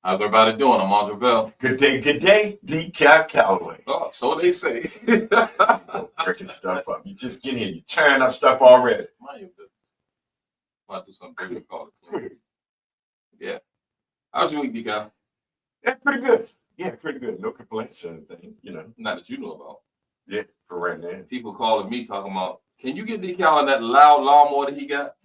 How's everybody doing? I'm Aundra. Good day, Dcal Calloway. Oh, so they say. Working stuff up. You just get in, you tearing up stuff already. Might do something good. Call it. Yeah. How's your week, Dcal? Yeah, pretty good. Yeah, pretty good. No complaints or anything, Not that you know about. Yeah, for right now. People calling me talking about, can you get Dcal on that loud lawnmower that he got?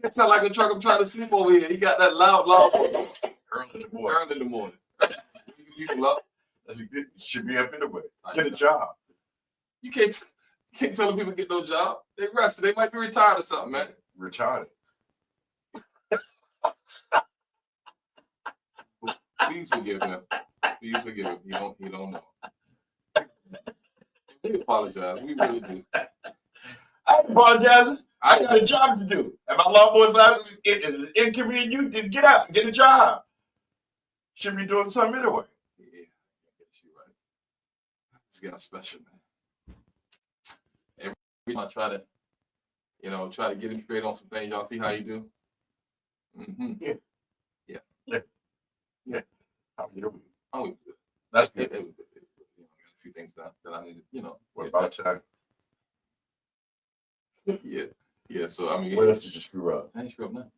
It sounds like a truck. I'm trying to sleep over here. He got that loud lawnmower. Early in the morning. People up. That's a good. You should be up anyway. Get a job. You can't tell them people get no job. They rested. They might be retired or something, man. Retarded. Please forgive him. Please forgive him. He don't know. We apologize. We really do. I apologize. I got a job to do. And my lawnmower's out. It inconvenient you didn't get out and get a job. Should be doing something anyway. Yeah, I guess you're right. It's getting special, man. Every time I try to get him straight on some things, y'all see how you do? Mm-hmm. Yeah. How are you doing? Oh, we good. That's good. Got a few things that I needed, What about time? Yeah. So I mean, what else did you screw up? I ain't screw up nothing.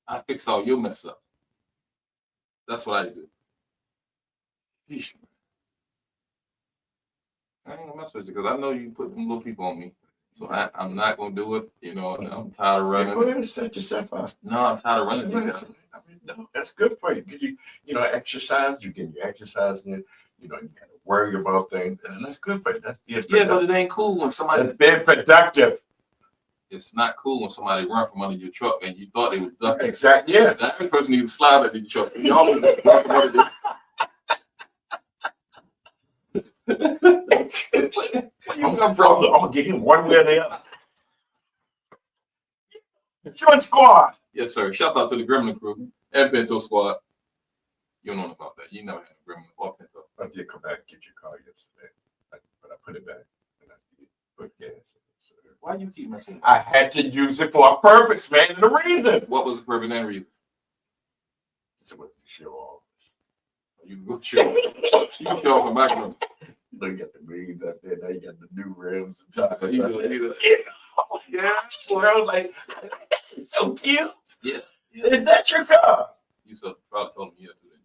I fixed all your mess up. That's what I do. Yeesh. I ain't gonna mess with you because I know you put them little people on me. So I'm not gonna do it. And I'm tired of running. Go ahead and set yourself up. No, I'm tired of running. I mean, no, that's good for you. Because you exercise. You get your exercise in. You gotta worry about things, and that's good for you. That's being productive. Yeah, but it ain't cool when somebody. That's being productive. It's not cool when somebody run from under your truck and you thought they was ducking. Exactly. Yeah. The average person needs to slide under your truck. Y'all run from under this. Where you come from? I'm gonna get him one way or the other. Joint squad. Yes, sir. Shout out to the Gremlin crew and Pinto squad. You don't know about that. You never had a Gremlin or Pinto. I did come back and get your car yesterday, but I put it back and I did put gas in it. So why you keep messing with it? I had to use it for a purpose, man, and a reason. What was the purpose and reason? Just wanted to show all this. You can go show. You can show off my room. You got the greens up there. Now you got the new rims and tires. Yeah. Well, I was like, it's so cute. Yeah. Is that your car? You probably told me yesterday.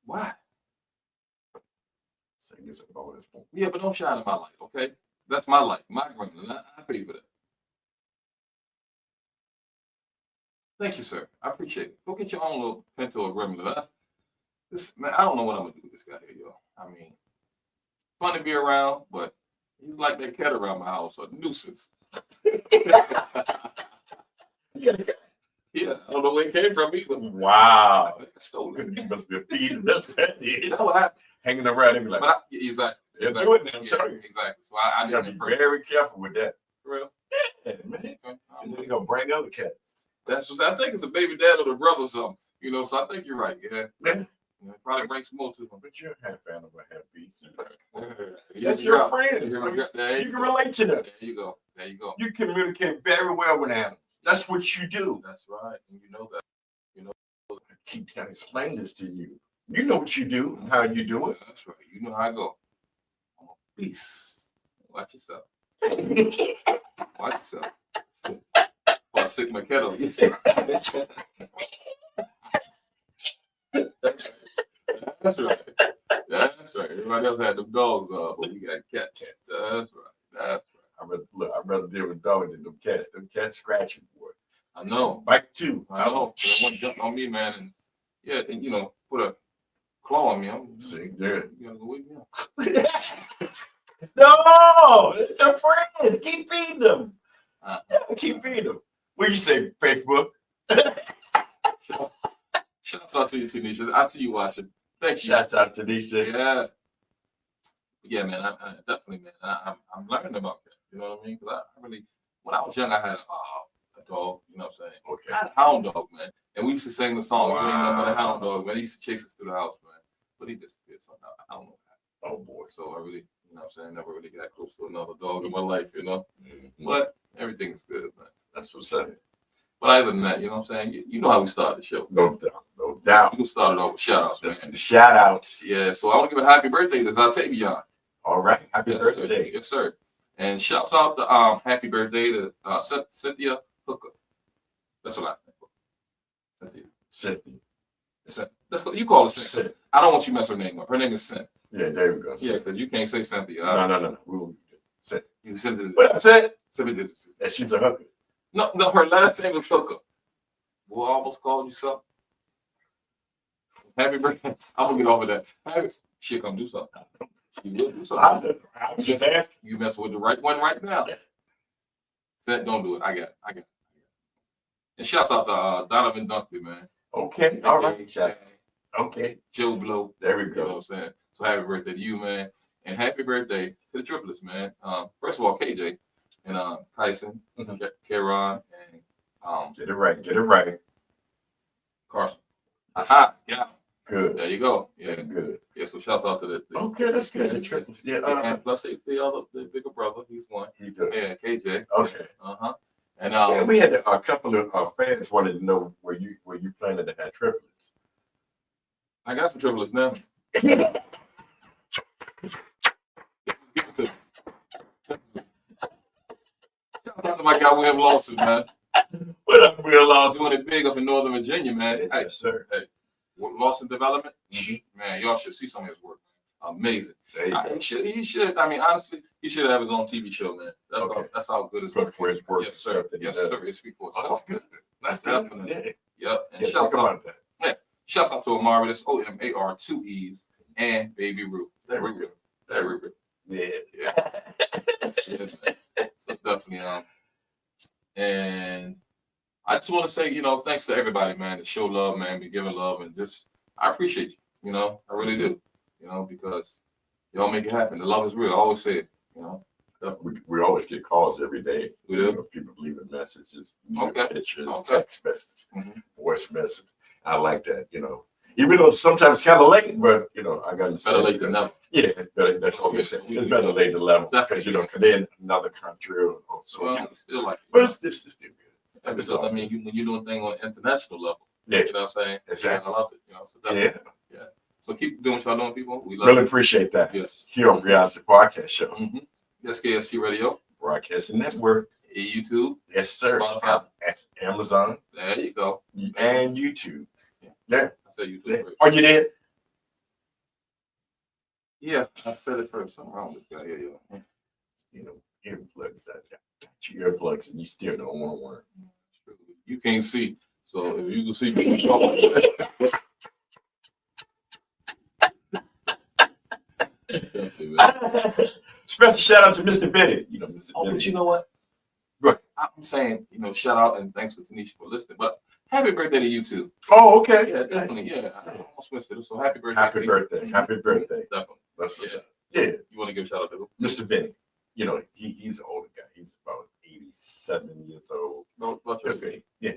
Why? So it's a bonus point. Yeah, but don't shine in my light, okay? That's my light, my Gremlin. I pay for that. Thank you, sir. I appreciate it. Go get your own little Pinto or Gremlin. Man, I don't know what I'm gonna do with this guy here, yo. I mean, fun to be around, but he's like that cat around my house, a nuisance. Yeah, I don't know where it came from either. Wow. I stole it. You must be a feed. That's what happened. Hanging around him like. Exactly. Do it now, I'm telling you. Exactly. So I gotta be very careful with that. For real? Yeah, man. And then they're gonna bring other cats. That's what I think. It's a baby dad or the brother or something. So I think you're right. Yeah. Probably bring some more to them. But you're half animal, half beast. That's your friend. You can relate to them. There you go. You communicate very well with animals. That's what you do. That's right. And you know that. I keep trying to explain this to you. You know what you do and how you do it. That's right. You know how I go. I'm a beast. Watch yourself. Watch yourself. Or sick my kettle. That's right. That's right. Everybody else had them dogs, but we got cats. That's right. I'd rather deal with dogs than them cats. Them cats scratching, boy. I know. Bite too. I know. One jumped on me, man, and put a claw on me. See, yeah. You gotta go with me. No, they're friends. Keep feeding them. Keep feeding them. What do you say, Facebook? Shouts out to you, Tanisha. I see you watching. Thank you. Shouts out to Tanisha. Yeah, man. I definitely, man. I'm learning about that. You know what I mean? Because I really, when I was young, I had a dog. You know what I'm saying? Okay. I had a hound dog, man. And we used to sing the song. Wow. You ain't know about the hound dog, man. He used to chase us through the house, man. But he disappeared. So I don't know. Oh boy. So I really, you know what I'm saying? Never really got close to another dog in my life, Mm-hmm. But everything's good, man. That's what's up. But other than that, you know what I'm saying? You know how we start the show. No doubt, no doubt. We can start it off with shout outs, man. Let's do the shout outs. Yeah, so I want to give a happy birthday to Zaltavion. All right, happy Yes, birthday. sir. Yes, sir. And shouts out to happy birthday to Cynthia Hooker. That's what I think. Cynthia. Let's go. You call her Cynthia. I don't want you to mess her name up. Her name is Cynthia. Yeah, there we go. Yeah, because you can't say Cynthia. No. We will Cynthia. You Cynthia. What I'm saying? Cynthia. That she's a hooker. No, her last name is Hooker. Well, I almost called you something. Happy birthday. I'm gonna get off of that. She'll come do something. She will do something. I was just asking. You mess with the right one right now. Don't do it. I got it. And shouts out to Donovan Dunkley, man. Okay, all right. Okay. Joe Blow. There we You know go. what I'm saying? So happy birthday to you, man. And happy birthday to the triplets, man. First of all, KJ and Tyson, Karon, and Get it right. Carson. Aha, yeah. Good. There you go. Yeah, good. Yeah, so shout out to the okay, that's good. The triplets. Yeah. And plus the bigger brother, he's one. He's good. Yeah, KJ. Okay. And yeah, we had a couple of fans wanted to know where you planning to have triplets. I got some triplets now. Shout out to my guy William Lawson, man. What up, Will Lawson? Doing it big up in Northern Virginia, man. Yes, sir. Hey, Lawson Development, man, y'all should see some of his work. Amazing. He should. I mean, honestly, he should have his own TV show, man. That's how good his work for his work. Yes, sir. Yes, sir. It speaks for itself. That's good. That's definitely. Yeah. Yep. And shouts out that. Yeah. Shouts out to Amari. That's OMAR 2 E's and Baby Ruth. There we go. Yeah. So definitely. And I just want to say, thanks to everybody, man, to show love, man, be giving love, and just I appreciate you. I really do. Because y'all make it happen. The love is real. I always say it. We always get calls every day. We do. People leaving messages, pictures, Okay. text message, voice message. I like that. Even though sometimes it's kind of late, but I got to better late than never. Yeah, that's what we say. It's better late than never. Definitely. Because they're in another country or so. Still like it. But it's still good. Because, I mean, when you're doing things on an international level, Yeah. you know what I'm saying? Exactly. I love it. So Yeah. So keep doing what y'all doing, people. We love Really it. appreciate that. Yes. Here on Beyonce Podcast Show. SKST Radio. Broadcasting Network. YouTube. Yes, sir. Spotify. At Amazon. There you go. And YouTube. Yeah. I said YouTube. Yeah. Are you there? Yeah, I said it first. Something wrong with this guy here, yo. Earplugs. I got your earplugs and you still don't want one. You can't see. So if you can see me, Special shout out to Mr. Bennett. Mr. Oh, Bennett. but you know what? Right. I'm saying, shout out and thanks for Tanisha for listening. But happy birthday to you too. Oh, okay. Yeah, definitely. Yeah, I almost missed it. So happy birthday. Happy birthday. Happy birthday. Definitely. That's Yeah. yeah. You want to give a shout out to who? Mr. Bennett. He's an older guy. He's about 87 years old. No, about your Okay. age. Yeah.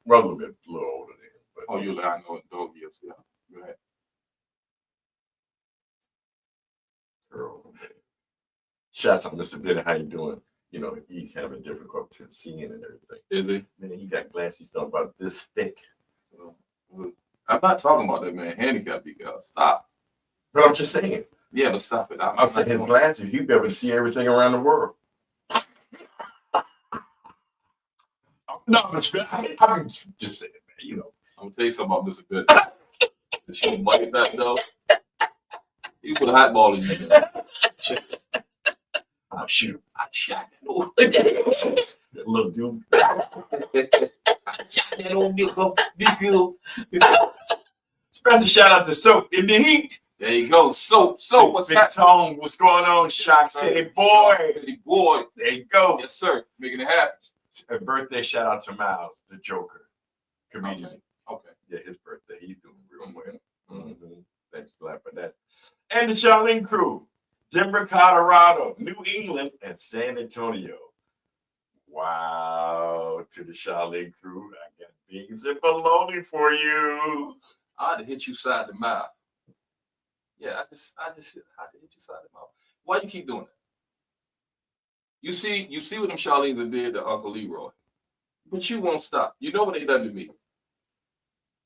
Well, a little older than him. But Oh, you I know it dog years. Yeah. Go ahead. girl. Shouts out Mr. Bennett. How you doing? He's having difficulty seeing and everything. Is he? Man, he got glasses done about this thick. I'm not talking about that man. Handicap Dcal. Stop. But I'm just saying. Yeah, but stop it. I'm saying his glasses, he'd be able to see everything around the world. No, I'm just saying, man, I'm gonna tell you something about Mr. Bennett. Did you bite that though? You put a hot ball in you. Oh shoot. I shot That little dude. that old nigga. Special shout out to Soap in the Heat. There you go. So what's Big that? Tone, what's going on? Shock City boy. City boy. There you go. Yes, sir. Making it happen. A birthday shout out to Miles, the Joker, comedian. Okay. Yeah, his birthday. He's doing real well. Thanks a lot for that. And the Charlene crew, Denver, Colorado, New England, and San Antonio. Wow, to the Charlene crew, I got beans and bologna for you. I had to hit you side the mouth. Yeah, I just had to hit you side the mouth. Why you keep doing that? You see what them Charlene's did to Uncle Leroy. But you won't stop. You know what they done to me?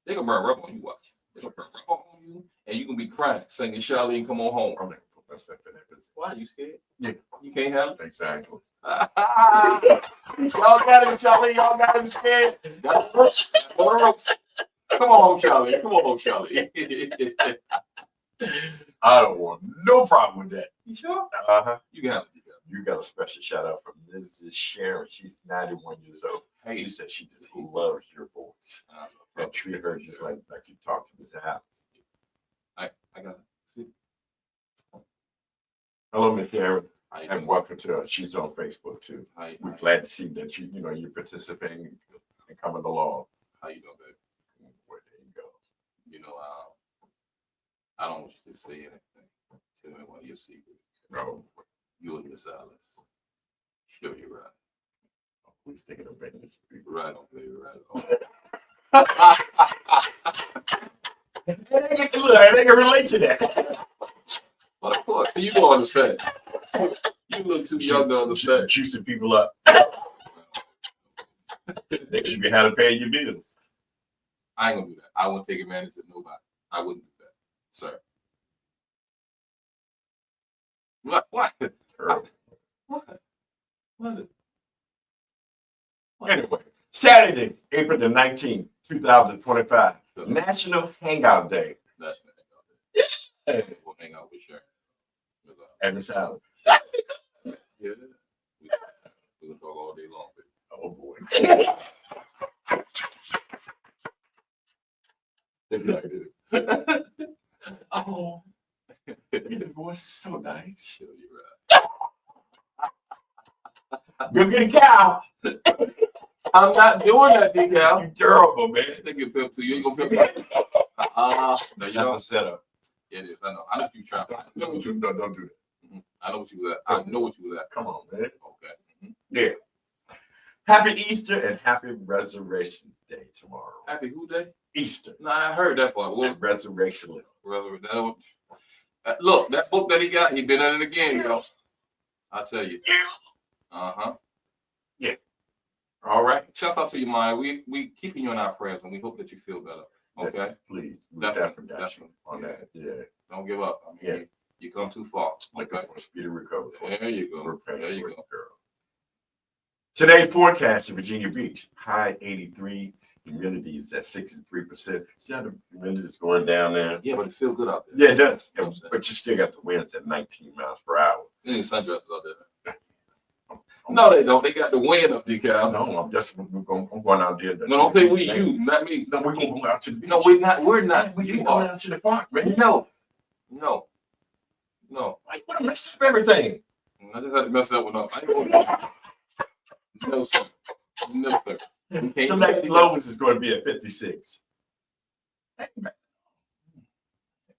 They gonna burn rubber on you. Watch. They gonna burn rubber on you, and you gonna be crying, singing Charlene, come on home. I'm not gonna put myself in that position. Why you scared? Yeah. You can't handle it. Exactly. Y'all got him, Charlie. Y'all got him scared. Got the ropes. Got the ropes. Come on, Charlie. Come on, Charlie. I don't want no problem with that. You sure? Uh-huh. You got it. You got a special shout out from Mrs. Sharon. She's 91 years old. Hey. She said she just loves your voice. And treat her just like you talk to Mr. Adams. I got it. Hello, Miss Sharon. And And welcome to her. She's on Facebook too. We're glad to see that you're participating and coming along. How you doing, baby? Well, there you go. You know, I don't want you to say anything. Tell me one of your secrets. No, You'll hear silence. Sure, you're right. please take it up, baby. Right on, baby. Right on. They can relate to that. But of course, you don't understand. You look too young to understand. Juicing people up. Next, you can have to pay your bills. I ain't gonna do that. I won't take advantage of nobody. I wouldn't do that, sir. What? What? Anyway, Saturday, April the 19th, 2025, National Hangout Day. That's the hangout. Yeah. We'll hang out with Sharon. And Miss Allen. Yeah. We'll talk all day long, baby. Oh boy. Oh, his voice is so nice. Sure, you're right. Go get a cow. I'm not doing that, Dcal. You terrible, man. I think you're pimp too. You ain't gonna pimp me. No, you That's don't. the setup. It is. I know. I know what you're trying. I know what you. Don't do that. Mhm. I know what you was at. I know what you was at. Come on, man. Okay. Mhm. Yeah. Happy Easter and happy Resurrection Day tomorrow. Happy who day? Easter. No, I heard that part. Well, And Resurrection Day. Look, that book that he got, he been at it again, yo. I tell you. Uh-huh. Yeah. All right. Shout out to you, Maya. We keeping you in our prayers, and we hope that you feel better. Okay. Please. We Definitely, definitely got you on that. Yeah. Don't give up. I mean, Yeah. you come too far. Looking Okay. for a speedy recovery. There you go. We're praying There you for go. girl. Today's forecast in Virginia Beach, high 83, humidity is at 63%. See how the humidity is going down there? Yeah, but it feels good out there. Yeah, it does. You know what I'm saying? But you still got the winds at 19 miles per hour. You need sundresses out there. No, they don't. They got the wind up, Dcal. No, I'm going out there. No, don't say we, you, not me. No, we're going to go out to the beach. No, we're not. We're not. We You can go are. out to the park, man. No. Like, what a mess up everything. I just had to mess that one up. I ain't going to. No, sir. No, sir. We can't So do that that. Lowe's is going to be at 56.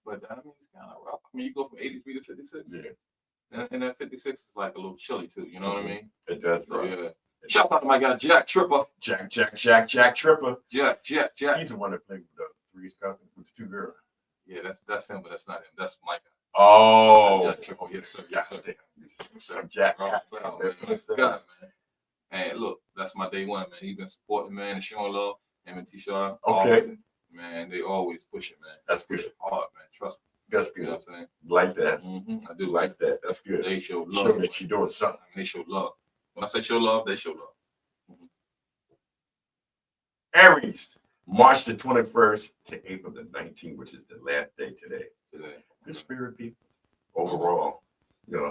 But I mean, it's kind of rough. I mean, you go from 83 to 56. Yeah. And that 56 is like a little chilly too. You know what I mean? It does, So, bro. yeah. Shout out to my guy Jack Tripper. Jack Tripper. Jack. He's the one that played with the Three's Company with the two girls. Yeah, that's him, but that's not him. That's my guy. Oh, Jack Tripper. Yes, sir. Yes, sir. So Jack. Oh, man. That's God, man. And look, that's my day one, man. He's been supporting, man, and showing love. Him and T-Shaw. Okay. Man, they always push it, man. That's good. Push it hard, man. Trust me. That's You know good. what I'm saying? Like that. I do Like that. That's good. They show love. Show that you're doing something. They show love. When I say show love, they show love. Aries, March the 21st to April the 19th, which is the last day today. Good spirit people. Overall,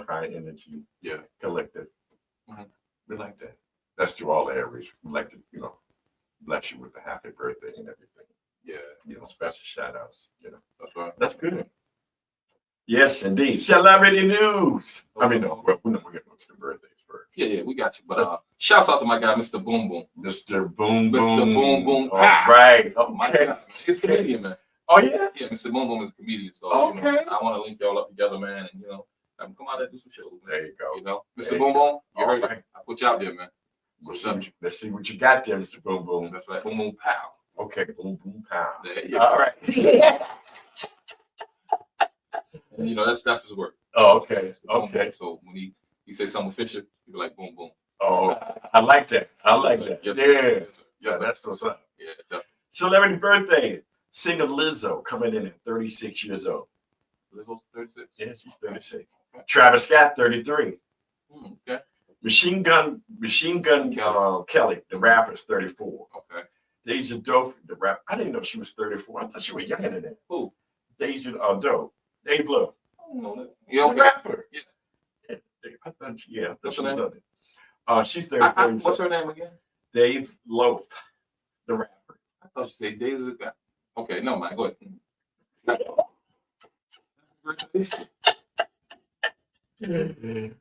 high energy. Yeah. Collective. We like that. That's to all Aries. We like to, bless you with a happy birthday and everything. Yeah. Special shout outs. That's right. That's good. Yes, indeed. Celebrity news. I mean, no, we're going to go to the birthdays first. Yeah, we got you. But shouts out to my guy, Mr. Boom Boom. Mr. Boom Mr. Boom. Boom Boom. All right. Oh, my Okay. God, man. He's a comedian, man. Oh, yeah? Yeah, Mr. Boom Boom is a comedian. So, Okay. I want to link y'all up together, man. And, have him come out and do some shows. There you go. Mr. Boom Boom, you heard right. it. I put you out there, man. Let's see what you got there, Mr. Boom Boom. That's right. Boom Boom Pow. Okay, Boom Boom Pow. There you go. All right. And, that's his work. Oh, okay. Boom, Okay. boom. So when he say something official, you be like, boom, boom. Oh, I like that. I like that. Yes, Yeah. yes, sir. Yeah, that's what's up. Yeah, definitely. Celebrity birthday. Singer Lizzo coming in at 36 years old. Lizzo's 36. Yeah, she's 36. Okay. Travis Scott, 33. Okay. Machine Gun Kelly, the rapper, is 34. Okay. Deja Doe, the rapper. I didn't know she was 34. I thought she was younger than that. Who? Deja Doe. Dave Love. I don't know that. She's Yeah, a okay. rapper. Yeah. I thought she was her name? on it. She's 34. What's her name again? Dave Loaf, the rapper. I thought you said Daisy. Okay, no mind. Go ahead.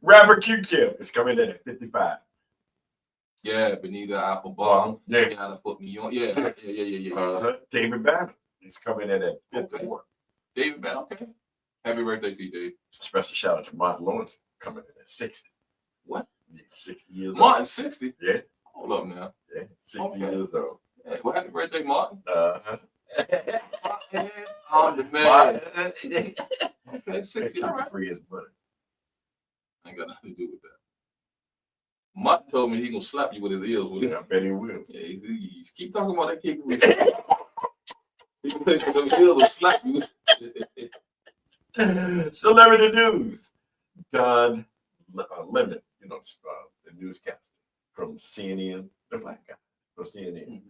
Rapper Q-Tip is coming in at 55. Yeah, Benita Applebum. Yeah. You gotta put me on. Yeah. David Banner is coming in at 54. Okay. David Banner. Okay. Happy birthday to you, Dave. Special shout out to Martin Lawrence coming in at 60. What? Yeah, 60 years old. Martin, 60. Yeah. Hold up now. Yeah, 60 Okay. years old. Hey, well, happy birthday, Martin. Martin. On the man. Okay, 60. All right. Free his money. I ain't got nothing to do with that. Martin told me he gonna slap you with his ears. With Yeah, I bet he will. Yeah, he keep talking about that kick. He can take those ears and slap you. Celebrity news. Don Lemon, the newscaster from CNN, the black guy from CNN.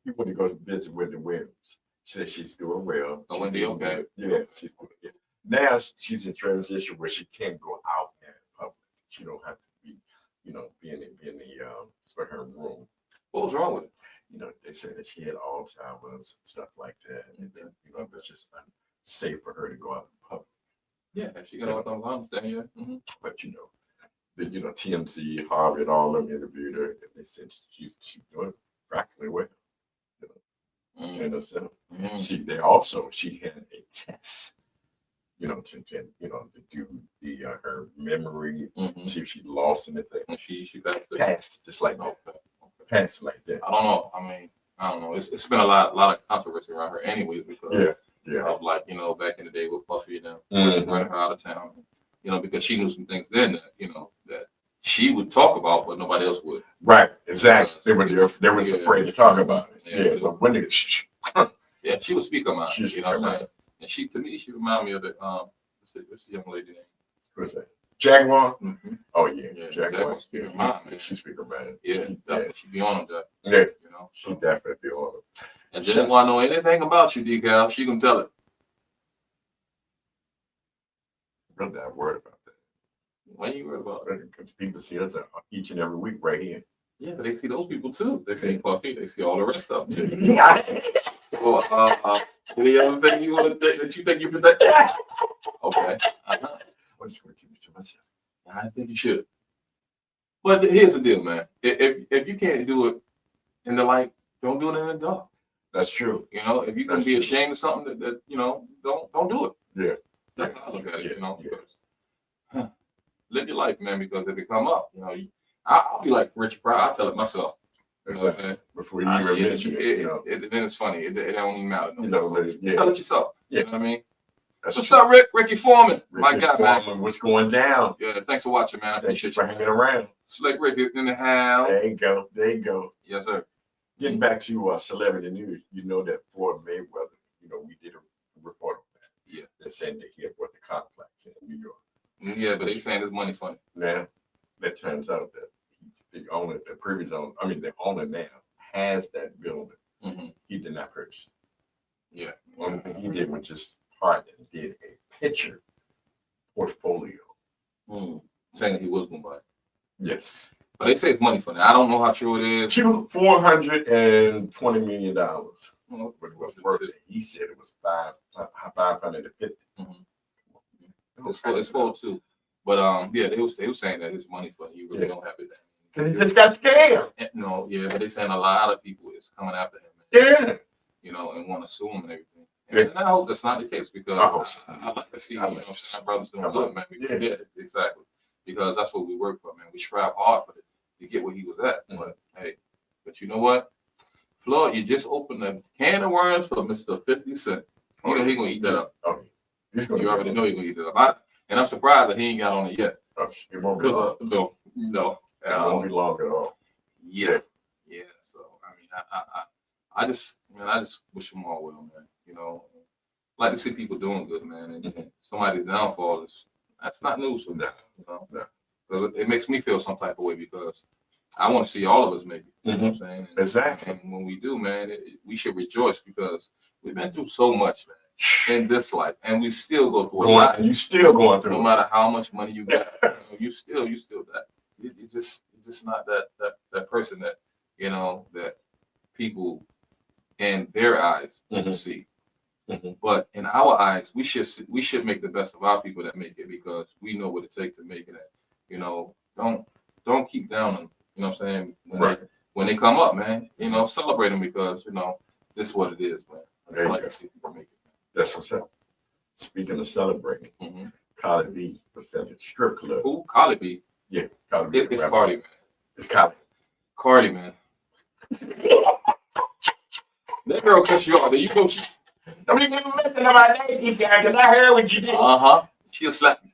He went to go visit Wendy Williams. She said she's doing well. Oh, Wendy, okay. Yeah, she's doing good. Now she's in transition where she can't go out in public. She don't have to be, be in the her room. What was wrong with it? They said that she had Alzheimer's and stuff like that, and then it's just unsafe for her to go out in public. Yeah, she got all the I understand. Yeah. But TMZ, Harvard, all of them interviewed her, and they said she's doing practically well. So she had a test, to do her memory, see if she lost anything. And she passed just like that. Passed like that. I don't know. I don't know. It's been a lot of controversy around her, anyways, because of back in the day with Puffy and them running her out of town. Because she knew some things then that she would talk about, but nobody else would. Right, exactly. They were afraid to talk about it. Yeah, but when they, yeah, she would speak her mind. She would speak her mind. And to me, she reminded me of the what's the young lady name? Who's that? Jaguar? Mm-hmm. Oh yeah, Jaguar speak her mind, man. She speak her mind. Yeah, definitely. She be on them, Yeah, so. she definitely be on them. And she didn't want to know anything about you, Dcal. She can tell it. I'm not worried about that. Why are you worried about it? Because people see us each and every week right here. Yeah, but they see those people too. They see Puffy. They see all the rest of them. Any other thing you want to think that you think you protect? Okay. I'm just going to keep it to myself. I think you should. But here's the deal, man. If you can't do it in the light, don't do it in the dark. That's true. If you're gonna be ashamed of something that don't do it. Yeah. That's how I look at it. Yeah. Because, live your life, man. Because if it come up, I'll be like Richard Pryor. I tell it myself. Exactly. Before you even mention it, then it's funny. It don't even matter. Tell it yourself. Yeah. You know what I mean? That's What's up, Rick? Ricky Foreman. Ricky My guy, Foreman, man. what's going down? Yeah, thanks for watching, man. I Thanks appreciate for you hanging around. Slick Rick in the house. There you go. Yes, sir. Getting back to celebrity news, that Floyd Mayweather, we did a report on that. Yeah. They're saying that he had bought the complex in New York. Yeah, but they saying it's money funny. Now, that turns out that the owner now has that building. Mm-hmm. He did not purchase it. Yeah. Only thing he did was just partner and did a picture portfolio. Saying that he was going to buy it. Yes. But they say it's money funny. I don't know how true it is. $420 million. Well, But it was worth it. He said it was 550. Mm-hmm. It's full too. But they were saying that it's money funny. You really don't have it. Because he just got scared. No, yeah, but they're saying a lot of people is coming after him. Yeah. And want to sue him and everything. Yeah. And I hope that's not the case because I like to see my brothers doing good, man. Yeah, exactly. Because that's what we work for, man. We strive hard for it to get where he was at. Mm-hmm. But you know what? Floyd, you just opened a can of worms for Mr. 50 Cent. He's going to eat that up. Okay. You already know he's going to eat that up. And I'm surprised that he ain't got on it yet. It won't be long. No. It won't be long at all. Yeah. So I mean, I just wish them all well, man. You know, like to see people doing good, man. And somebody's downfall that's not news for me. You know? But it makes me feel some type of way because I want to see all of us make it. You know what I'm saying? Exactly. And when we do, man, we should rejoice because we've been through so much, man, in this life, and we still go through a lot. You still going through. No matter how much money you get, you still that. You just not that person that that people in their eyes see. But in our eyes, we should make the best of our people that make it because we know what it takes to make it. You know, don't keep down on. You know what I'm saying? When they come up, man, celebrate them because this is what it is, man. I like to see people make it. That's what's up. Speaking of celebrating, Cardi B was at a strip club. Who? Cardi B? Yeah, Cardi B. It's Cardi, man. It's Cardi. Cardi, man. That girl cut you off. You know she. Don't even listen to my name, because I heard what you did. She'll slap me.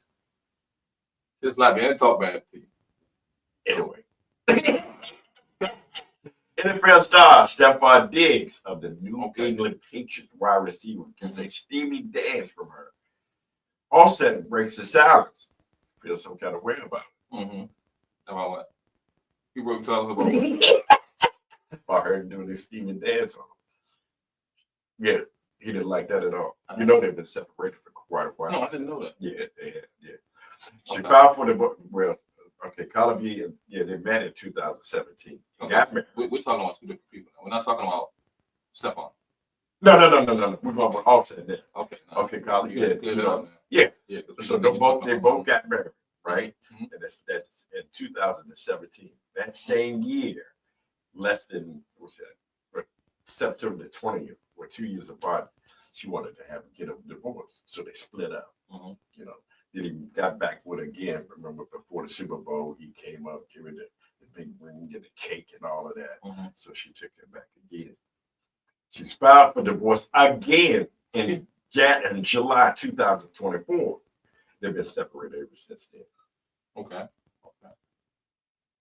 She'll slap me and talk bad to you. Anyway. NFL star Stephon Diggs of the New England Patriots wide receiver gets a steamy dance from her. Offset breaks the silence. Feels some kind of way about it. About what? He broke the silence about what? About her doing this steamy dance on him. Yeah, he didn't like that at all. You know they've been separated for quite a while. No, I didn't know that. Yeah, they had. Yeah. She filed for the book. Well, Cardi B, they met in 2017. Got married. We're talking about two different people. We're not talking about Stephon. No. We're talking about Offset there. Okay, Cardi. Yeah. So they both got married, right? And that's in 2017. That same year, less than September the 20th, or 2 years apart, she wanted to get a divorce. So they split up. Then he got back with her again. Remember, before the Super Bowl, he came up, gave her the big ring and the cake and all of that. So she took him back again. She's filed for divorce again in July 2024. They've been separated ever since then. Okay.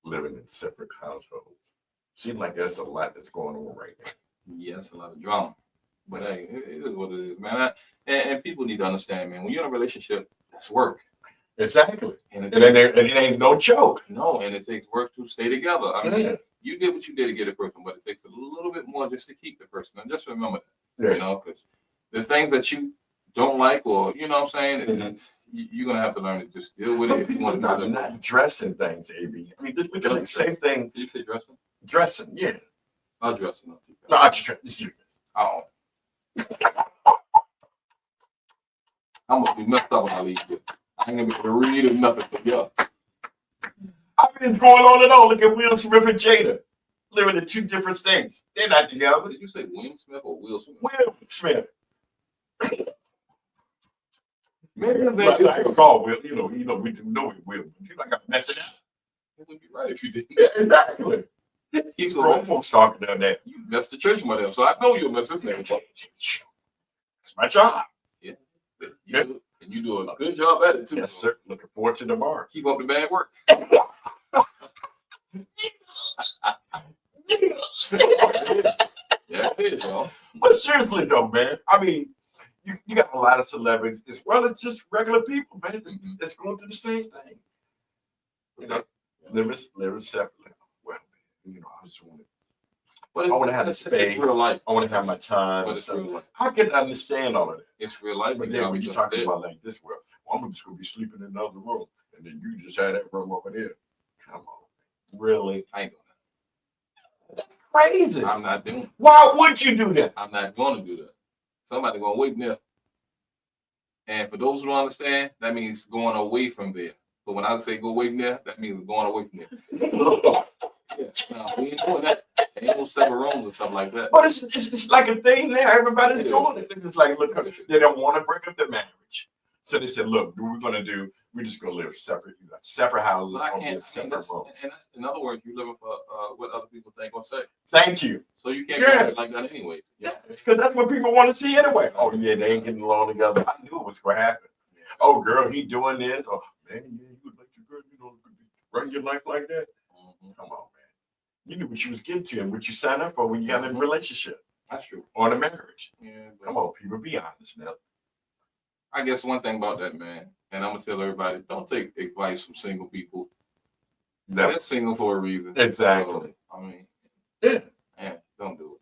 Living in separate households. Seems like there's a lot that's going on right now. Yeah, that's a lot of drama. But hey, it is what it is, man. And people need to understand, man, when you're in a relationship, that's work. Exactly. And it ain't no joke. No, and it takes work to stay together. I mean, you did what you did to get a person, but it takes a little bit more just to keep the person. And just remember that, because the things that you don't like, or you know what I'm saying, you're gonna have to learn to just deal with it. If you want to not dressing things, AB. I mean, just look at the same thing. Did you say dressing? Dressing, yeah. I'll dress it. No, I just serious. Oh. I'm gonna be messed up when I leave here. I ain't gonna be able to read or nothing for y'all. I mean, it's going on and on. Look at Will Smith and Jada living in two different states. They're not together. Did you say William Smith or Will Smith? Will Smith. Maybe I can call Will. We know we know it Will. You're not gonna mess it up. It would be right if you did. Yeah, exactly. He's grown folks talking down there. You messed the church money up, so I know you'll mess his name up. That's my job. Yeah. And you do a good job at it too. Yes, sir. Looking forward to tomorrow. Keep up the bad work. Yeah, it is, y'all. But seriously though, man, I mean, you got a lot of celebrities as well as just regular people, man, that's going through the same thing. Living separately. Well, I just want to. But I want to have the space. Real life. I want to have my time. But it's real life. I can understand all of that. It's real life. But then when you're talking about like this, well, I'm just going to be sleeping in another room, and then you just had that room over there. Come on, really? I ain't doing that. That's crazy. I'm not doing it. Why would you do that? I'm not going to do that. Somebody going to wait there. And for those who don't understand, that means going away from there. So when I say go away from there, that means going away from there. No, we ain't doing that. Ain't no separate rooms or something like that. But it's like a thing now. Everybody's doing it. It's like, look, they don't want to break up the marriage. So they said, look, what we're going to do, we're just going to live separate. You got separate houses. But I can't. Separate rooms. And that's, in other words, you're living for what other people think or say. Thank you. So you can't do it like that anyways. Yeah, because that's what people want to see anyway. Oh, yeah, they ain't getting along together. I knew it was going to happen. Oh, girl, he doing this. Oh, man, yeah, you would like your girl, run your life like that. You knew what you was getting to and what you signed up for when you got in a relationship That's true. or in a marriage. Yeah. Come on, people, be honest now. I guess one thing about that, man, and I'm gonna tell everybody: don't take advice from single people. No. They're single for a reason. Exactly. So, I mean, Yeah. don't do it.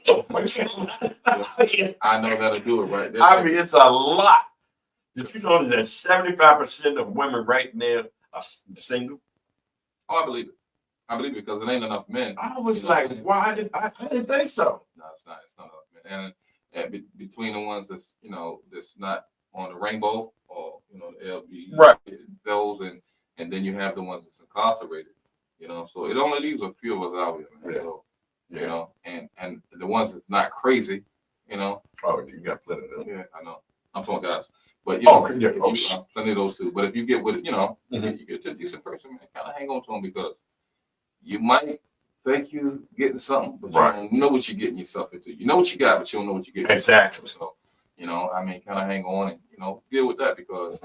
Oh my God. I know that'll do it, right? I mean, it's a lot. Did you know that 75% of women right now are single? Oh, I believe it. I believe it because it ain't enough men. I was You know what I like, mean? why did I didn't think so. No, it's not. It's not enough men. And between the ones that's that's not on the rainbow or the LB, Right. those and then you have the ones that's incarcerated. So it only leaves a few of us out here, man. Yeah. So Yeah. and the ones that's not crazy, Oh, you got plenty of them. Yeah, I know. I'm talking guys. But plenty of those too. But if you get with it, you get to a decent person, man, kind of hang on to them because you might think you getting something, but you don't know what you're getting yourself into. You know what you got, but you don't know what you're getting. Exactly. So, kind of hang on and deal with that because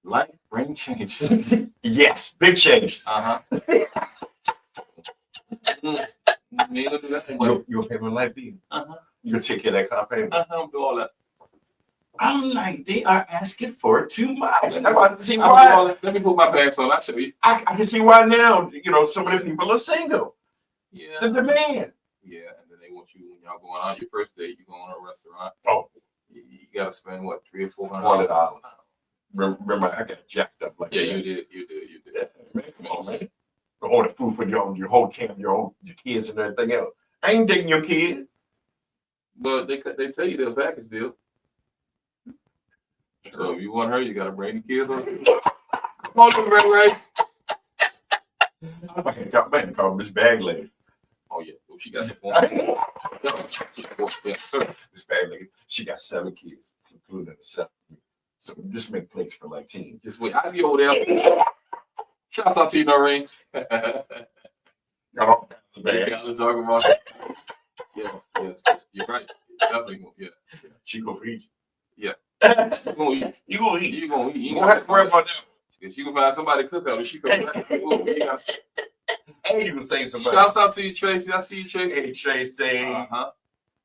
life brings changes. Yes, big changes. You'll pay my light bill. You'll take care of that car payment. I'm doing all that. I'm like, they are asking for too much. I want to see why. Let me put my pants on. I'll show you. I can see why now. So many people are single. Yeah. The demand. Yeah, and then they want you when y'all going out your first date. You go on a restaurant. Oh, you got to spend what $300 or $400. Remember, I got jacked up like that. Yeah, you did. Yeah, man, come on, man. Order food for your whole camp, your kids and everything else. I ain't dating your kids. But they tell you the package deal. So if you want her, you gotta bring the kids on. Come on, Ray. I'm about to call Miss Bag Lady. Oh yeah, she got some point. Yes, sir. Miss Bag Lady, she got 7 kids, including herself. So just make plates for like 10. Just wait. I'll be over there. Shout out to you, Noreen. Got all kinds of bags. Got to talk about yes, you're right. Definitely, yeah. She gonna eat. Yeah. You gonna eat. You gonna eat. You gonna eat. You gonna have to worry about that. If you can find somebody to cook out, if she comes back, And you can save somebody. Shouts out to you, Tracy. I see you, Tracy. Hey, Tracy.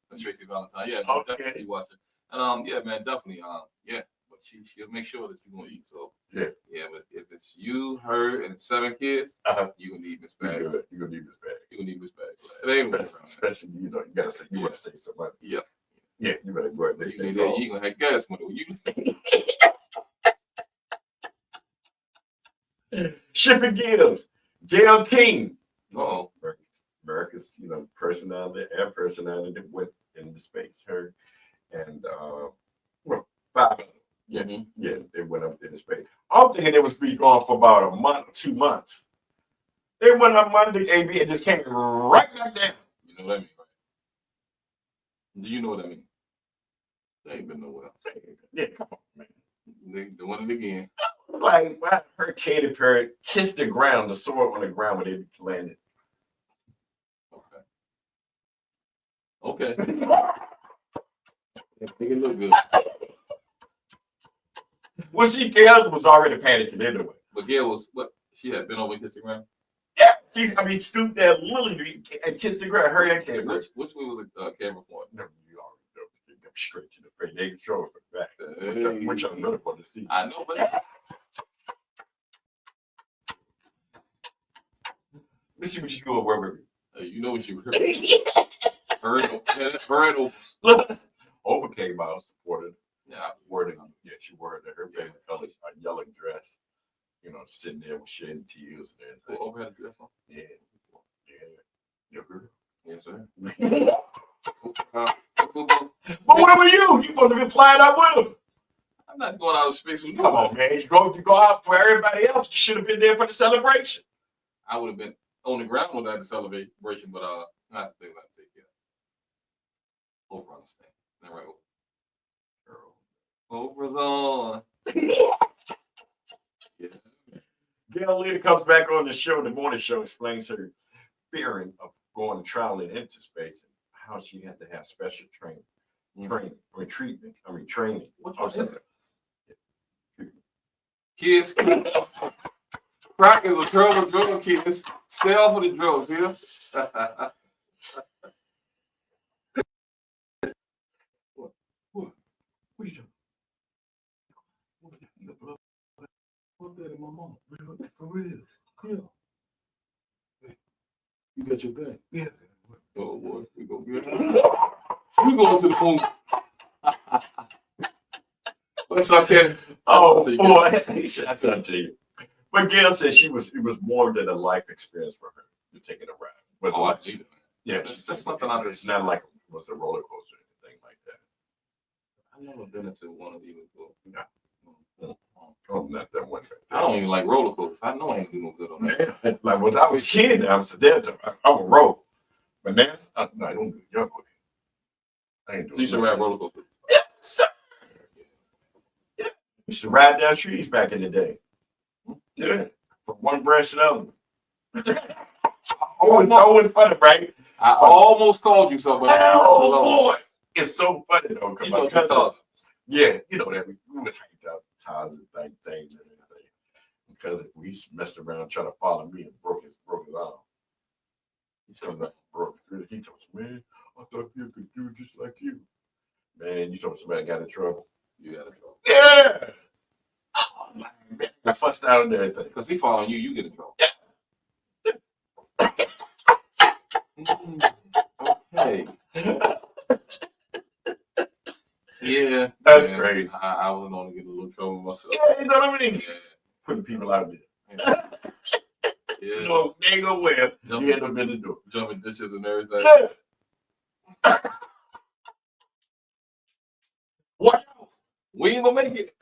That's Tracy Valentine. Yeah, okay. Definitely watching. And yeah, man, definitely. Yeah, but she'll make sure that you're gonna eat. So yeah. But if it's you, her, and 7 kids, you gonna need Miss Bags. You gonna need Miss Bags. You gonna need Miss Bags. It ain't especially you gotta say you want to save some money. Yeah. Yeah, you better go ahead and you need that. You gonna have gas money. Shipping Gibbs, Gail King. Uh-oh. America's personality that went into space. Her and 5 of them. Yeah, yeah, they went up into space. I'm thinking they was be gone for about a month or 2 months. They went up Monday, AB, and just came right back down. You know what I mean, right? Do you know what I mean? They ain't been nowhere. Yeah, come on, man. They doing it again. Like, I heard Katy Perry kiss the ground, the soil on the ground where they landed. Okay. Make it look good. Well, Gail was already panicking anyway. But Gail was what? She had been over and kissed the ground? Yeah, stooped there literally and kissed the ground. Her and Katy Perry. Which way was the camera point? No, you already know. Them straight to the face. They can show it from the back. Which I really want to see. I know, but let's see what you go where you know what you were. Her and Oprah came out, supported. Yeah, she wore her favorite color, a yellow dress. Sitting there with shedding tears and everything. Oprah had a dress on. Yeah. Your girl. Yes, sir. But where were you? You supposed to be flying out with them. I'm not going out of space with you. Come on, man. You go out for everybody else. You should have been there for the celebration. I would have been on the ground when I had the celebration, but that's the thing I take care of. Oprah understand. All right, Oprah's on. Yeah. Gail later comes back on the show, the morning show, explains her fearing of going traveling into space and how she had to have special training. Training. What is it? Kids, Crack is a terrible drug, kids. Stay off of the drugs, yeah? What are you doing? What's that in my mom? For real? Yeah. Hey, you got your thing? Yeah. Oh boy, we go get we going to the phone. What's up, Ken? Oh boy, that's what I tell you. But Gail said it was more than a life experience for her to take it a ride. Was Oh, like, I believe it. yeah, That's something I it's not like it was a roller coaster or anything like that. I've never been into one of these before. Yeah. Oh, not that one. I don't even like roller coasters. I know I ain't do no good on that. Yeah, like when I was a kid, I was there. I would roll, but now no, I don't do young boy. I ain't doing. You should ride roller coasters. Yeah, sir. Yeah, we used to ride down trees back in the day. Yeah, from one branch to the other. Always funny, right? I almost called you something. Oh boy, it's so funny though. You know, cousin. Yeah, you know that we would hang out ties and things and everything. Because we messed around trying to follow me and broke his arm. He told me broke through. He told me, man, I thought you could do just like you. Man, you told me somebody got in trouble. You got in trouble. Yeah. Oh, man, I fussed out and everything. Because he following you, you get in trouble. Okay. Yeah. That's crazy. I was going to get a little trouble myself. Yeah, you know what I mean? Yeah. Putting people out there. Yeah. You know, they ain't gonna wear. You had no business doing. Jumping dishes and everything. Yeah. What? We ain't gonna make it.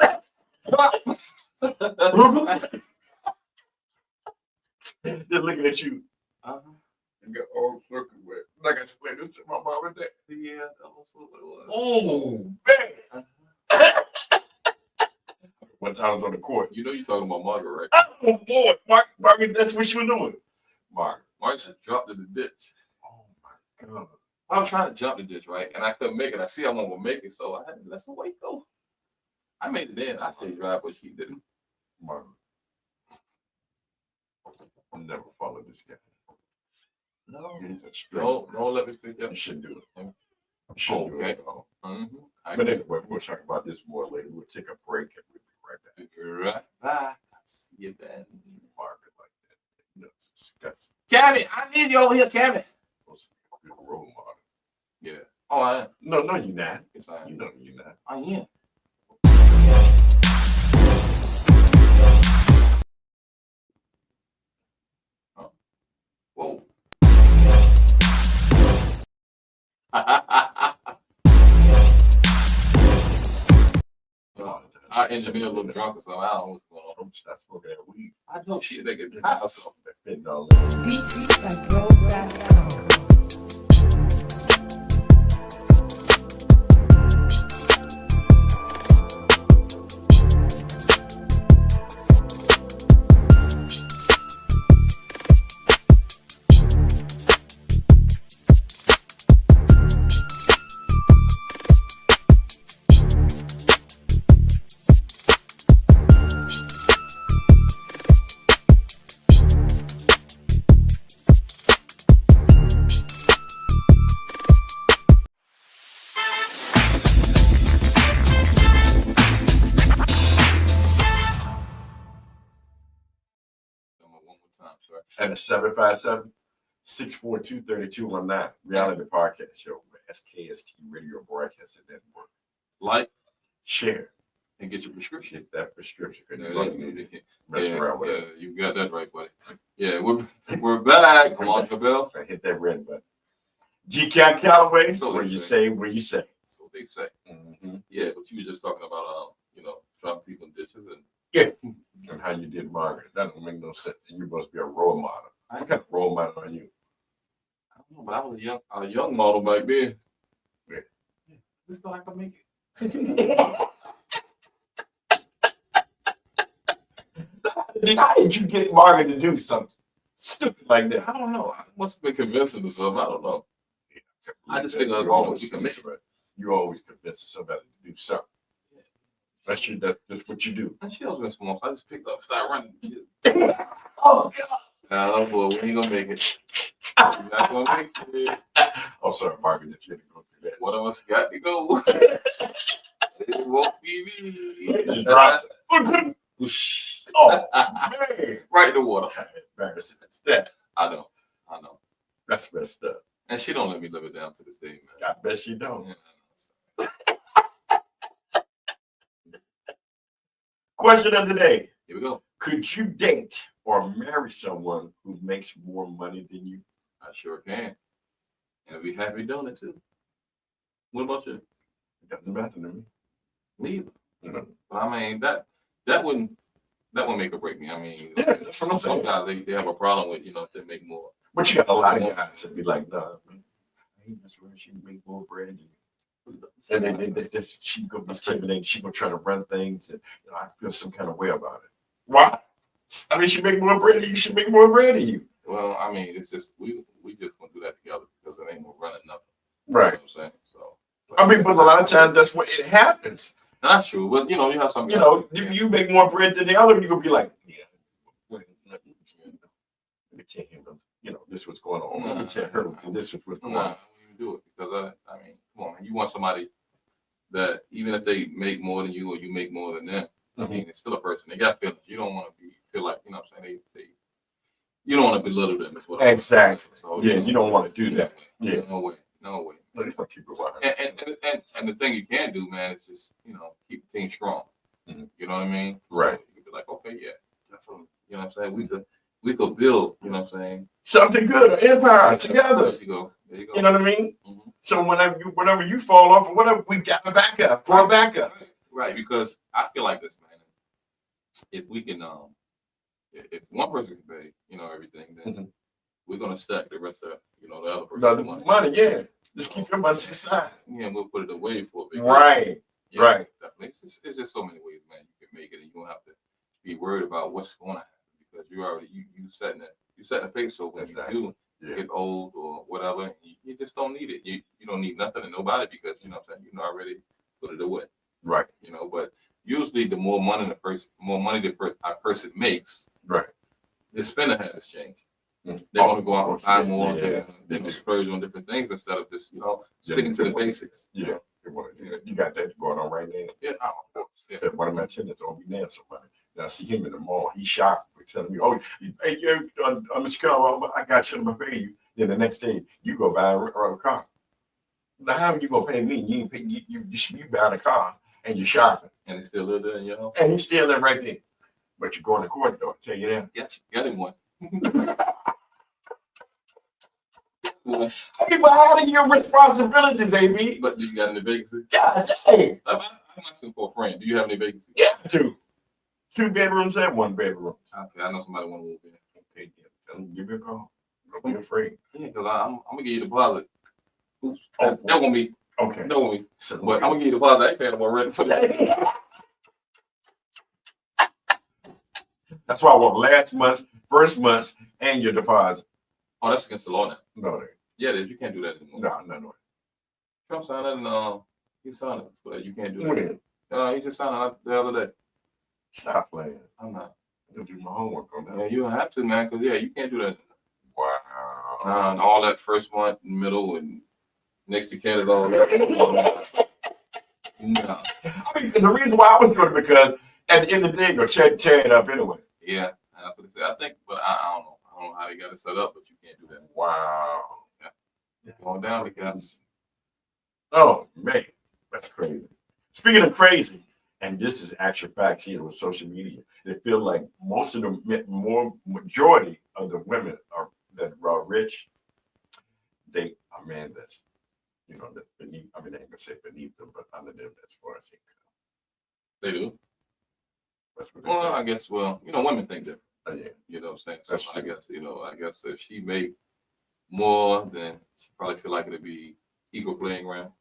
Just looking at you. And got all circle wet. Like I explained this to my mom and dad. Yeah, that was what it was. Oh man. One time I was on the court. You know you're talking about Margaret, right? Oh boy, Margaret, that's what she was doing. Margaret got dropped in the ditch. Oh my god. I was trying to jump the ditch, right? And I couldn't make it. I see I wasn't gonna make it, so I had to let some weight go. I made it in. I stayed dry, but she didn't. Margaret. I'll never follow this guy. No. He's a straight. Don't let me pick up. You shouldn't do it. You Oh, shouldn't do okay. it at all. Mm-hmm. But anyway, we'll talk about this more later. We'll take a break and we'll be right back. Right back. See you then. Margaret like that. You know, that's Cammy, I need you over here, Cammy. supposed to be a good role model. Yeah. Oh, I am. No, you're not. Yes, I am. You know you're not. I am. Oh. Whoa. Our engineer a little drunk or something. I don't know what's going on. Don't stop smoking that weed. I know shit. They get high or something. Fentanyl. And it's 757-642-3219. Reality Podcast Show. SKST Radio Broadcasting Network. Like, share, and get your prescription. Get that prescription. Mess around with it. You got that right, buddy. Yeah, we're back. Come on, Bill. Hit that red button. Dcal Calloway. So where you say, where you say. So they say. Mm-hmm. Yeah, but you were just talking about dropping people in ditches and and how you did Margaret. That don't make no sense. You must be a role model. What kind of role model are you? I don't know, but I was a young model back then. Yeah. Just thought I could make it. How did you get Margaret to do something stupid like that? I don't know. I must have been convincing or something. I don't know. I just think you always convince somebody to do something. That's what you do. And she was in small, so I just picked up, started running. Oh God. Oh boy, we ain't gonna make it. We're not gonna make it. Oh, sorry, Margaret, that you had to go through One of us got to go. that. It won't be me. Just dropped it. Whoosh. Oh man. Right in the water. Embarrassing. That's that. I know. I know. That's messed up. And she don't let me live it down to this day, man. I bet she don't. Yeah. Question of the day. Here we go. Could you date or marry someone who makes more money than you? I sure can. And I'll be happy doing it too. What about you? It doesn't matter to me. Neither. You know? But I mean that wouldn't make or break me. I mean, Yeah, that's what I'm some saying. guys they have a problem with, if they make more. But you got a lot of guys that be like, nah, man, I ain't mess around. She can make more bread than you. And then they just, she gonna be straight, she gonna try to run things, and I feel some kind of way about it. Why? I mean, she make more bread than you. Should make more bread than you. Well, I mean, it's just we just gonna do that together because it ain't no running nothing. Right. You know what I'm saying? So I mean, but a lot of times that's what it happens. that's true. But you have some. You make more bread than the other, you're gonna be like, yeah. Let me tell him, this is what's going on. Let me tell her this is what's going on. I wouldn't even do it because I mean, come on, man. You want somebody that even if they make more than you or you make more than them, I mean, it's still a person. They got feelings. You don't want to feel like, what I'm saying, you don't want to belittle them as well. Exactly. So, yeah, you don't want to do that. Yeah. No way. Keep it And the thing you can do, man, is just, keep the team strong. Mm-hmm. You know what I mean? Right. So you can be like, okay, yeah, definitely. You know what I'm saying? We could build, you know what I'm saying? Something good, an empire together. There you go. You know what I mean? Mm-hmm. So whenever you fall off or whatever, we got a backup. For a backup. Right, because I feel like this, man. If we can, if one person can pay, everything, then we're gonna stack the rest of, the other person's money. Yeah. Just keep your money to the side. Yeah, and we'll put it away for a big right. Yeah, right. Definitely. It's just so many ways, man, you can make it, and you don't have to be worried about what's going to happen because you already you setting the pace. So when you do get old or whatever, you just don't need it. You don't need nothing and nobody because you already put it away. Right. But usually the more money a person makes, right, the spending habits change. They're going to go out and buy more. They're going to splurge on different things instead of just sticking to the basics. Yeah. You got that going on right now. Yeah, of course. Yeah. One of my tenants on me now somebody. And I see him in the mall. He's shocked for telling me, "Oh, hey, Mr. Calloway, I got you to pay you." Then the next day, you go buy a car. Now, how are you gonna pay me? You ain't pay, you should be buying a car and you're shopping. And he's still live there, And he's still there right there. But you're going to court, though. I'll tell you that. Yes, got him one. Hey, but how are your responsibilities, AB? But do you got any vacancies? God dang. I'm asking for a friend. Do you have any vacancies? Yeah, two bedrooms and one bedroom. Okay, I know somebody want to move in. Okay, yeah. Tell them, give me a call. Don't be afraid. Yeah, because I'm gonna give you a deposit. Oops. Oh, that won't be. Okay. That won't be. But I'm gonna give you a deposit. I ain't paying no more rent for that. That's why I want first month's, and your deposit. Oh, that's against the law now. No, yeah, you can't do that anymore. No. Trump signed it, and he signed it, but you can't do When? that. He just signed it the other day. Stop playing. I'm not. I'm gonna do my homework on that. Yeah, you don't have to, man, because you can't do that. Wow. And all that first month, middle, and next to Canada, all that. No. I mean, the reason why I was doing it because at the end of the day, you're gonna tear it up anyway. Yeah, that's what they said. I think, but I don't know. I don't know how they got it set up, but you can't do that. Wow. Yeah. Going down because. Oh man, that's crazy. Speaking of crazy, and this is actual facts here with social media. They feel like majority of the women that are rich, they a man that's that's beneath. I mean, I ain't gonna say beneath them, but under them as far as income. They do. That's what well, I guess. Well, women think different. Yeah. You know what I'm saying? So That's I true. guess, I guess if she made more, then she probably feel like it'd be equal playing ground.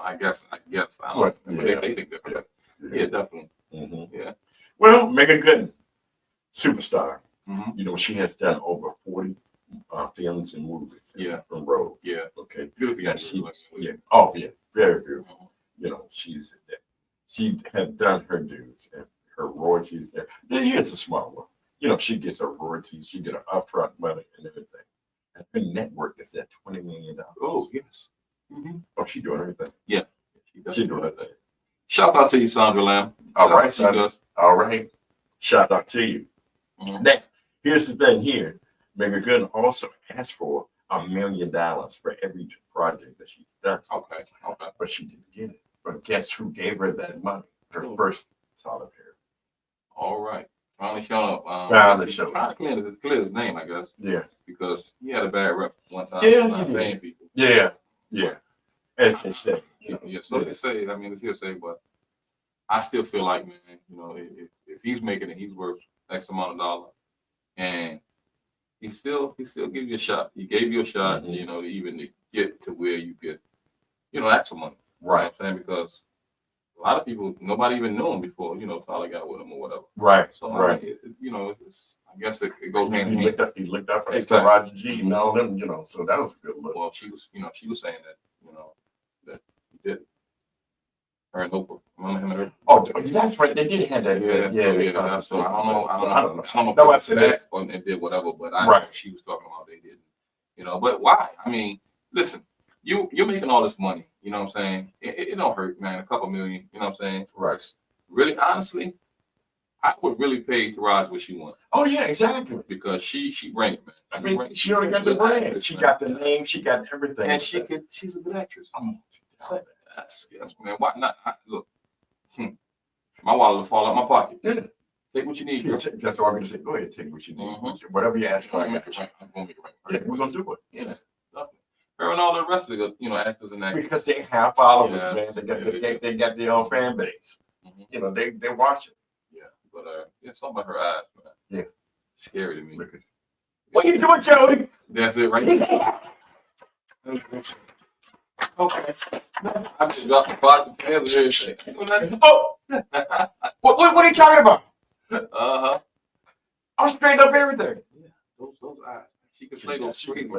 I guess. I don't know. But they think different. Yeah, definitely. Mm-hmm. Yeah. Well, Megan Good, superstar. Mm-hmm. She has done over 40 films and movies. Yeah. From roles. Yeah. Okay. Beautiful. Yeah. Oh, yeah. Very beautiful. She had done her dues and her royalties there. Here's a small one. you know, she gets her royalties, she get her upfront money and everything. And her network is at $20 million. Oh, yes. Oh, she doing everything. Yeah. She doing everything. Shout out to you, Sandra Lamb. All Shout right, out to you, Sandra. Gus. All right. Shout out to you. Now, here's the thing here. Megan Good also asked for $1 million for every project that she's done. Okay. But she didn't get it. But guess who gave her that money? Her first solitaire. All right. Finally showing up. Finally showed trying to clear his name, I guess. Yeah. Because he had a bad rep one time. Yeah, he paying did. people. Yeah. As they say. Yeah, so they say, I mean, it's hearsay, but I still feel like, man, you know, if he's making it, he's worth X amount of dollars. And he still give you a shot. He gave you a shot, you know, even to get to where you get, you know, that's some money. Right. You know what I'm saying? Because a lot of people, nobody even knew him before, you know, Tyler got with him or whatever. Right. So, right. I mean, you know, I guess it goes hand in He hand. looked up Exactly. to Roger G and all them, you know, so that was a good look. Well, she was saying that, you know, that he did. Her and Oprah. Remember him and her? Oh, that's right. They did have that. Yeah. So I don't know. I don't know. No, if I said back or they did whatever, but I know she was talking about they didn't. You know, but why? I mean, listen, you're making all this money. You know what I'm saying? It don't hurt, man. A couple million. You know what I'm saying? Right. Really, honestly, I would really pay Taraj what she wants. Oh yeah, exactly. Because she bring it, man. She already got the brand. She got the name. She got everything. And she's a good actress. Yes, man. Why not? Look, my wallet will fall out my pocket. Yeah. Take what you need, girl. That's what I'm gonna say. Go ahead, take what you need. Whatever you ask for, I got you. I'm gonna make it right. Yeah, we're gonna do it. Yeah. Her and all the rest of the, you know, actors and actors. Because they have followers, Yeah. man. They got their own fan base. You know, they watch it. Yeah, but something about her eyes, man. Yeah. Scary to me. Look at what you doing, Jody? That's it, right there. Okay. I just got the pots and pans and everything. Oh, what are you talking about? I'm straight up everything. Yeah, those eyes. She can slay those screens.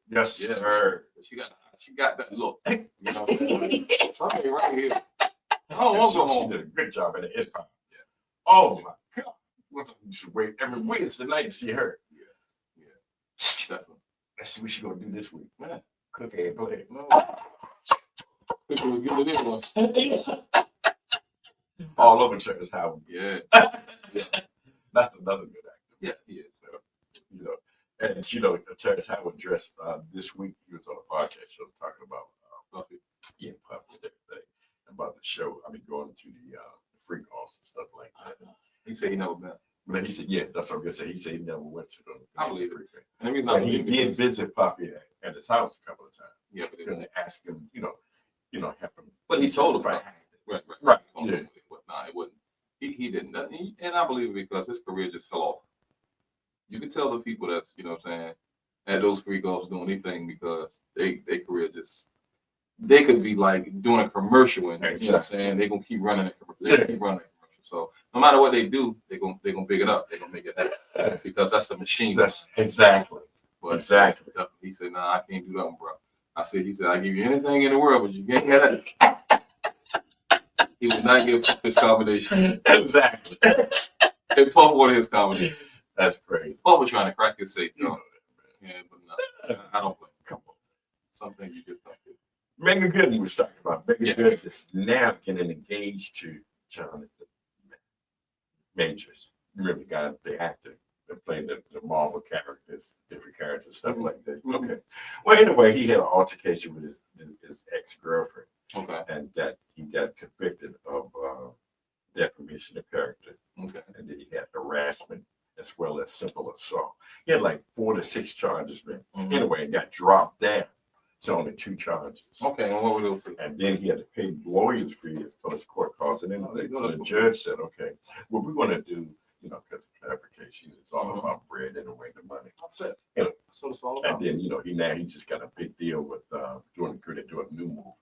Yes, sir. She got that look. You know what I'm saying? Something right here. I don't want to go She home. did a good job at the hip hop. Yeah. Oh my God. You should wait every Wednesday night to see her. Yeah. Definitely. Let's see what she gonna do this week. Man, cook and play. No. It was good it was. All over Terrence Howard. Yeah. That's another good actor. Yeah, he is. You know, and you know, Terrence Howard dressed this week. He was on a podcast show talking about Puffy. Yeah, Puffy and everything about the show. I mean, going to the free calls and stuff like that. He said he never been. But he said, yeah, that's what I'm gonna say. He said he never went to the I believe free it. And he did visit Puffy at his house a couple of times. Yeah, but they asked him, you know, help him. But he told him, right. Yeah. Nah, it wouldn't. He didn't. And I believe it because his career just fell off. You can tell the people that's, you know what I'm saying, at those free calls doing anything because their career just, they could be like doing a commercial and, you know what I'm saying, they're going to keep running it. Keep running it. So no matter what they do, they're gonna pick it up. They're gonna make it happen because that's the machine. That's exactly. But exactly. He said, "Nah, I can't do that one, bro." He said, "I give you anything in the world, but you can't have that." He would not give his combination. Exactly. And Puff wanted his combination. That's crazy. Puff was trying to crack his safe, you know. Yeah, but no, I don't blame. Come on, something you just don't do. Megan Good was talking about. Megan Good is now getting engaged to Jonathan Majors. Remember the guy, the actor that played the Marvel characters, different characters, stuff like that. Okay. Well, anyway, he had an altercation with his ex-girlfriend. Okay. And that he got convicted of defamation of character. Okay. And then he had harassment as well as simple assault. He had like 4 to 6 charges, man. Anyway, it got dropped down. It's only 2 charges. Okay, and what were those? And then he had to pay lawyers' fees for his court costs and everything. So the judge said, okay, what we're going to do, you know, because clarification, it's all about bread and the way the money. That's it. You know, that's what it's all about. And then, you know, he just got a big deal with doing a new movie.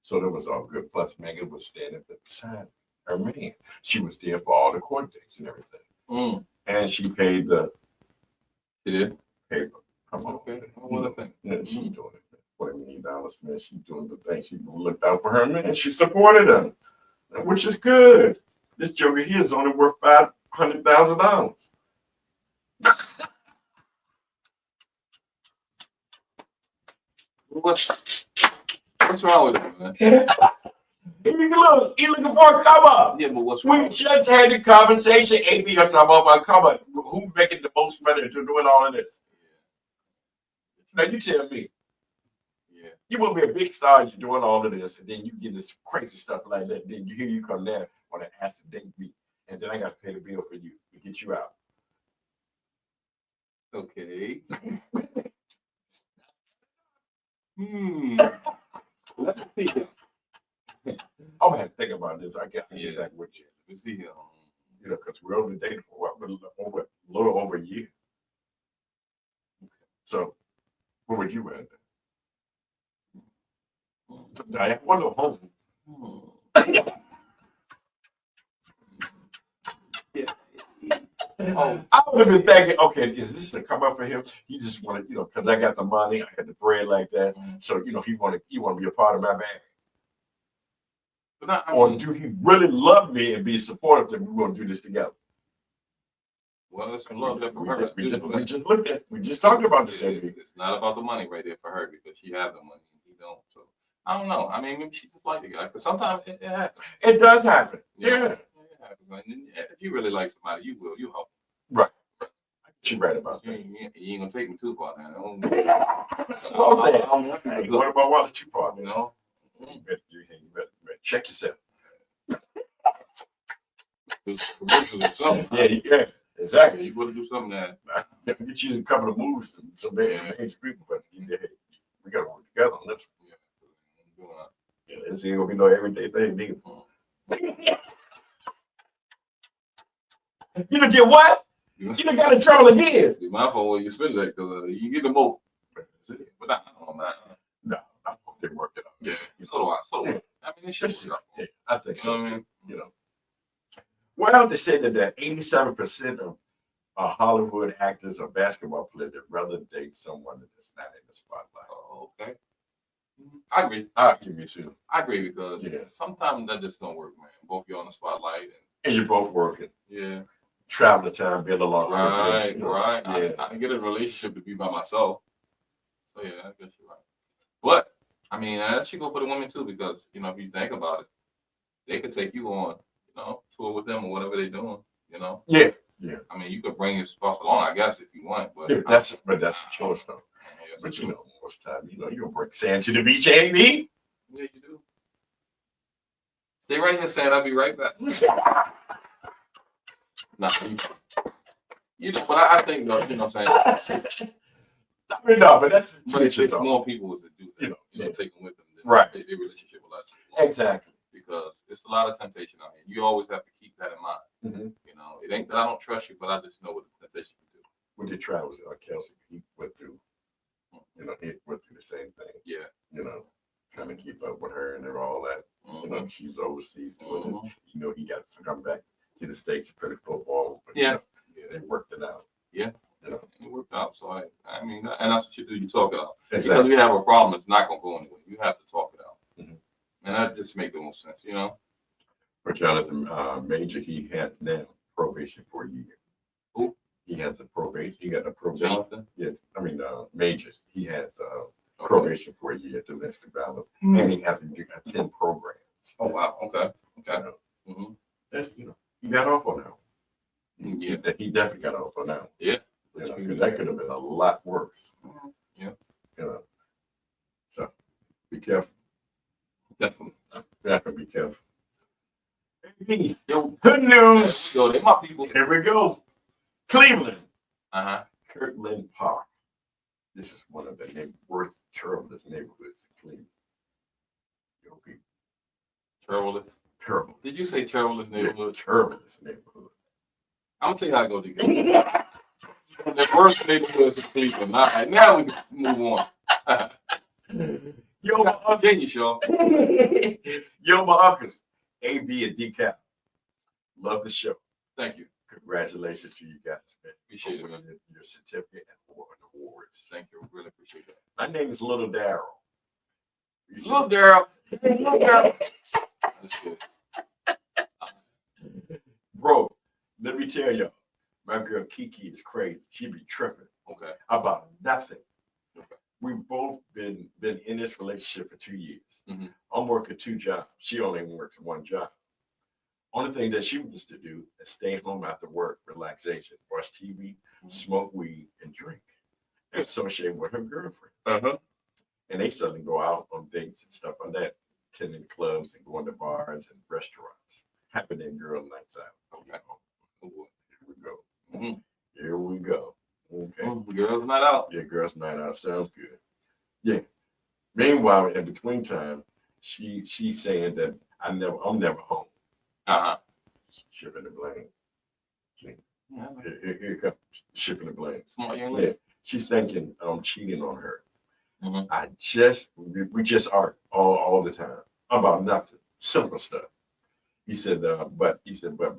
So that was all good. Plus, Megan was standing beside her man. She was there for all the court dates and everything. And she paid the paper. Come on. Okay. What I think. Yeah, she doing it. $40 million, man. She's doing the thing. She looked out for her man. She supported him, which is good. This joker here is only worth $500,000. What's wrong with it, man? He looking for a come up. Yeah, but what's We wrong? just had the conversation. AB talking about come up. Who making the most money to doing all of this? Now you tell me. Yeah. You want to be a big star, you're doing all of this, and then you get this crazy stuff like that. Then you come there on an accident week, and then I got to pay the bill for you to get you out. Okay. Let me see. I'm gonna have to think about this. I get back with you. Let me see here. You know, because we're only dating for a little over a year. So, where would you at? I want to home. Oh, I would have been thinking, okay, is this the come up for him? He just wanted, you know, because I got the money, I got the bread like that. So, you know, he want to be a part of my bag. but not, Or do he really love me and be supportive that we're going to do this together? well, there's some love there for her. We just talked about this. It's not about the money right there for her because she has the money and he don't. So I don't know. I mean, maybe she just like the guy. But sometimes it happens. It does happen. Yeah. Yeah. It happens. And if you really like somebody, you will. You help. Right. She's right about that. You ain't gonna take me too far now. That's what I'm saying. What about Wallace too far? You know? You better check yourself. There's commercials or something. Yeah, exactly. You want to do something that get you a couple of moves, some major people, but we got to work together on this. Yeah, this ain't gonna be no everyday thing neither. You done did what? You done got in trouble again. Be mindful when you spend that because you get the more. But I don't know, man. No, I hope they work it out. Yeah, so do I. So do I. I mean, it should be. Yeah, I think so. You know what I mean? You know. Well, they said that 87% of Hollywood actors or basketball players that rather date someone that's not in the spotlight. Oh, okay. I agree. I agree with you. I agree because sometimes that just don't work, man. Both you on the spotlight and you're both working. Yeah. Travel the time, build a lot. Right, you know, right. Yeah. I can get a relationship to be by myself. So yeah, I guess you're right. But I mean, that should go for the women too, because you know, if you think about it, they could take you on, you know, tour with them or whatever they're doing. You know. Yeah. Yeah. I mean, you could bring your spouse along, I guess, if you want. But yeah, that's a choice though. Yes, but you know, most time, you know, you don't bring sand to the beach, AB. Yeah, you do. Stay right here, Sand. I'll be right back. Nah, you know, but I think though, you know what I'm saying. I mean, no, but that's but it takes more people to do that. You know, take them with them. Right. Their relationship will last. Exactly. Because it's a lot of temptation out here. You always have to keep that in mind. Mm-hmm. You know, it ain't that I don't trust you, but I just know what the temptation can do. When your travels, Kelsey, he went through. You know, he went through the same thing. Yeah. You know, trying to keep up with her and all that. Mm-hmm. You know, she's overseas doing this. You know, he got to come back to the States to play football. But, yeah. You know, they worked it out. Yeah. You know, it worked out. So I mean, and that's what you do. You talk it out. Exactly. Because you have a problem, it's not gonna go anywhere. You have to talk it out. Mm-hmm. And that just makes the most sense, you know. For Jonathan Major, he has now probation for a year. Who? He has a probation. He got a probation. Jonathan? Yeah, I mean Major. He has probation for a year, domestic violence, and he has to attend programs. Oh wow. Okay. You know, that's he got off on that. Yeah, he definitely got off on that. Yeah, you know, because that could have been a lot worse. Yeah. You know, so be careful. Definitely. Definitely be careful. Hey, yo, good news. Yo, they my people. Here we go. Cleveland. Kirtland Park. This is one of the worst, terriblest neighborhoods in Cleveland. Yo, people. Terrible. Did you say terriblest neighborhood? Yeah, terriblest neighborhood. I'm gonna tell you how to go together. The worst neighborhoods in Cleveland. All right, now we can move on. Yo, my Virginia show. Yo, my uncles, AB and Dcal. Love the show. Thank you. Congratulations to you guys, man. Appreciate it, man. Your certificate and awards. Thank you. Really appreciate that. My name is Little Daryl. Little Daryl. Little Daryl. That's good. Bro, let me tell y'all, My girl Kiki is crazy. She be tripping Okay. about nothing. Okay. We've both been in this relationship for 2 years. Mm-hmm. I'm working 2 jobs. She only works 1 job. Only thing that she wants to do is stay home after work, relaxation, watch TV, smoke weed, and drink, and associate with her girlfriend. Uh-huh. And they suddenly go out on dates and stuff like that, attending clubs and going to bars and restaurants, having their girl nights out. Okay. Oh, boy. Here we go. Mm-hmm. Here we go. Okay. Mm-hmm. Girls night out. Yeah, girls' night out sounds good. Yeah. Meanwhile, in between time, she's saying that I'm never home. Uh-huh. Shipping the blame. See, Yeah. here comes shipping the blame. Smart young Yeah. lady. She's thinking I'm cheating on her. Mm-hmm. We just argue all the time about nothing, simple stuff. He said, but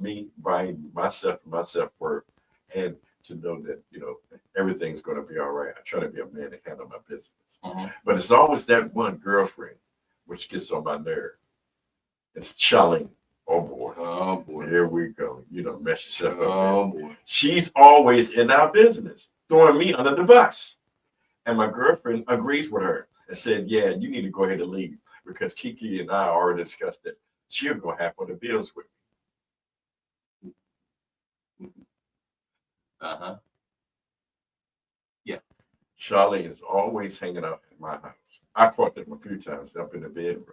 me buying myself worth, and to know that everything's going to be all right. I try to be a man and handle my business, but it's always that one girlfriend which gets on my nerve. It's Charlene. Oh boy. Oh boy. Here we go. Mess yourself up. Oh Man. boy. She's always in our business, throwing me under the bus. And my girlfriend agrees with her and said, yeah, you need to go ahead and leave because Kiki and I already discussed that she'll go half on the bills with me. Uh-huh. Yeah. Charlene is always hanging out at my house. I caught them a few times up in the bedroom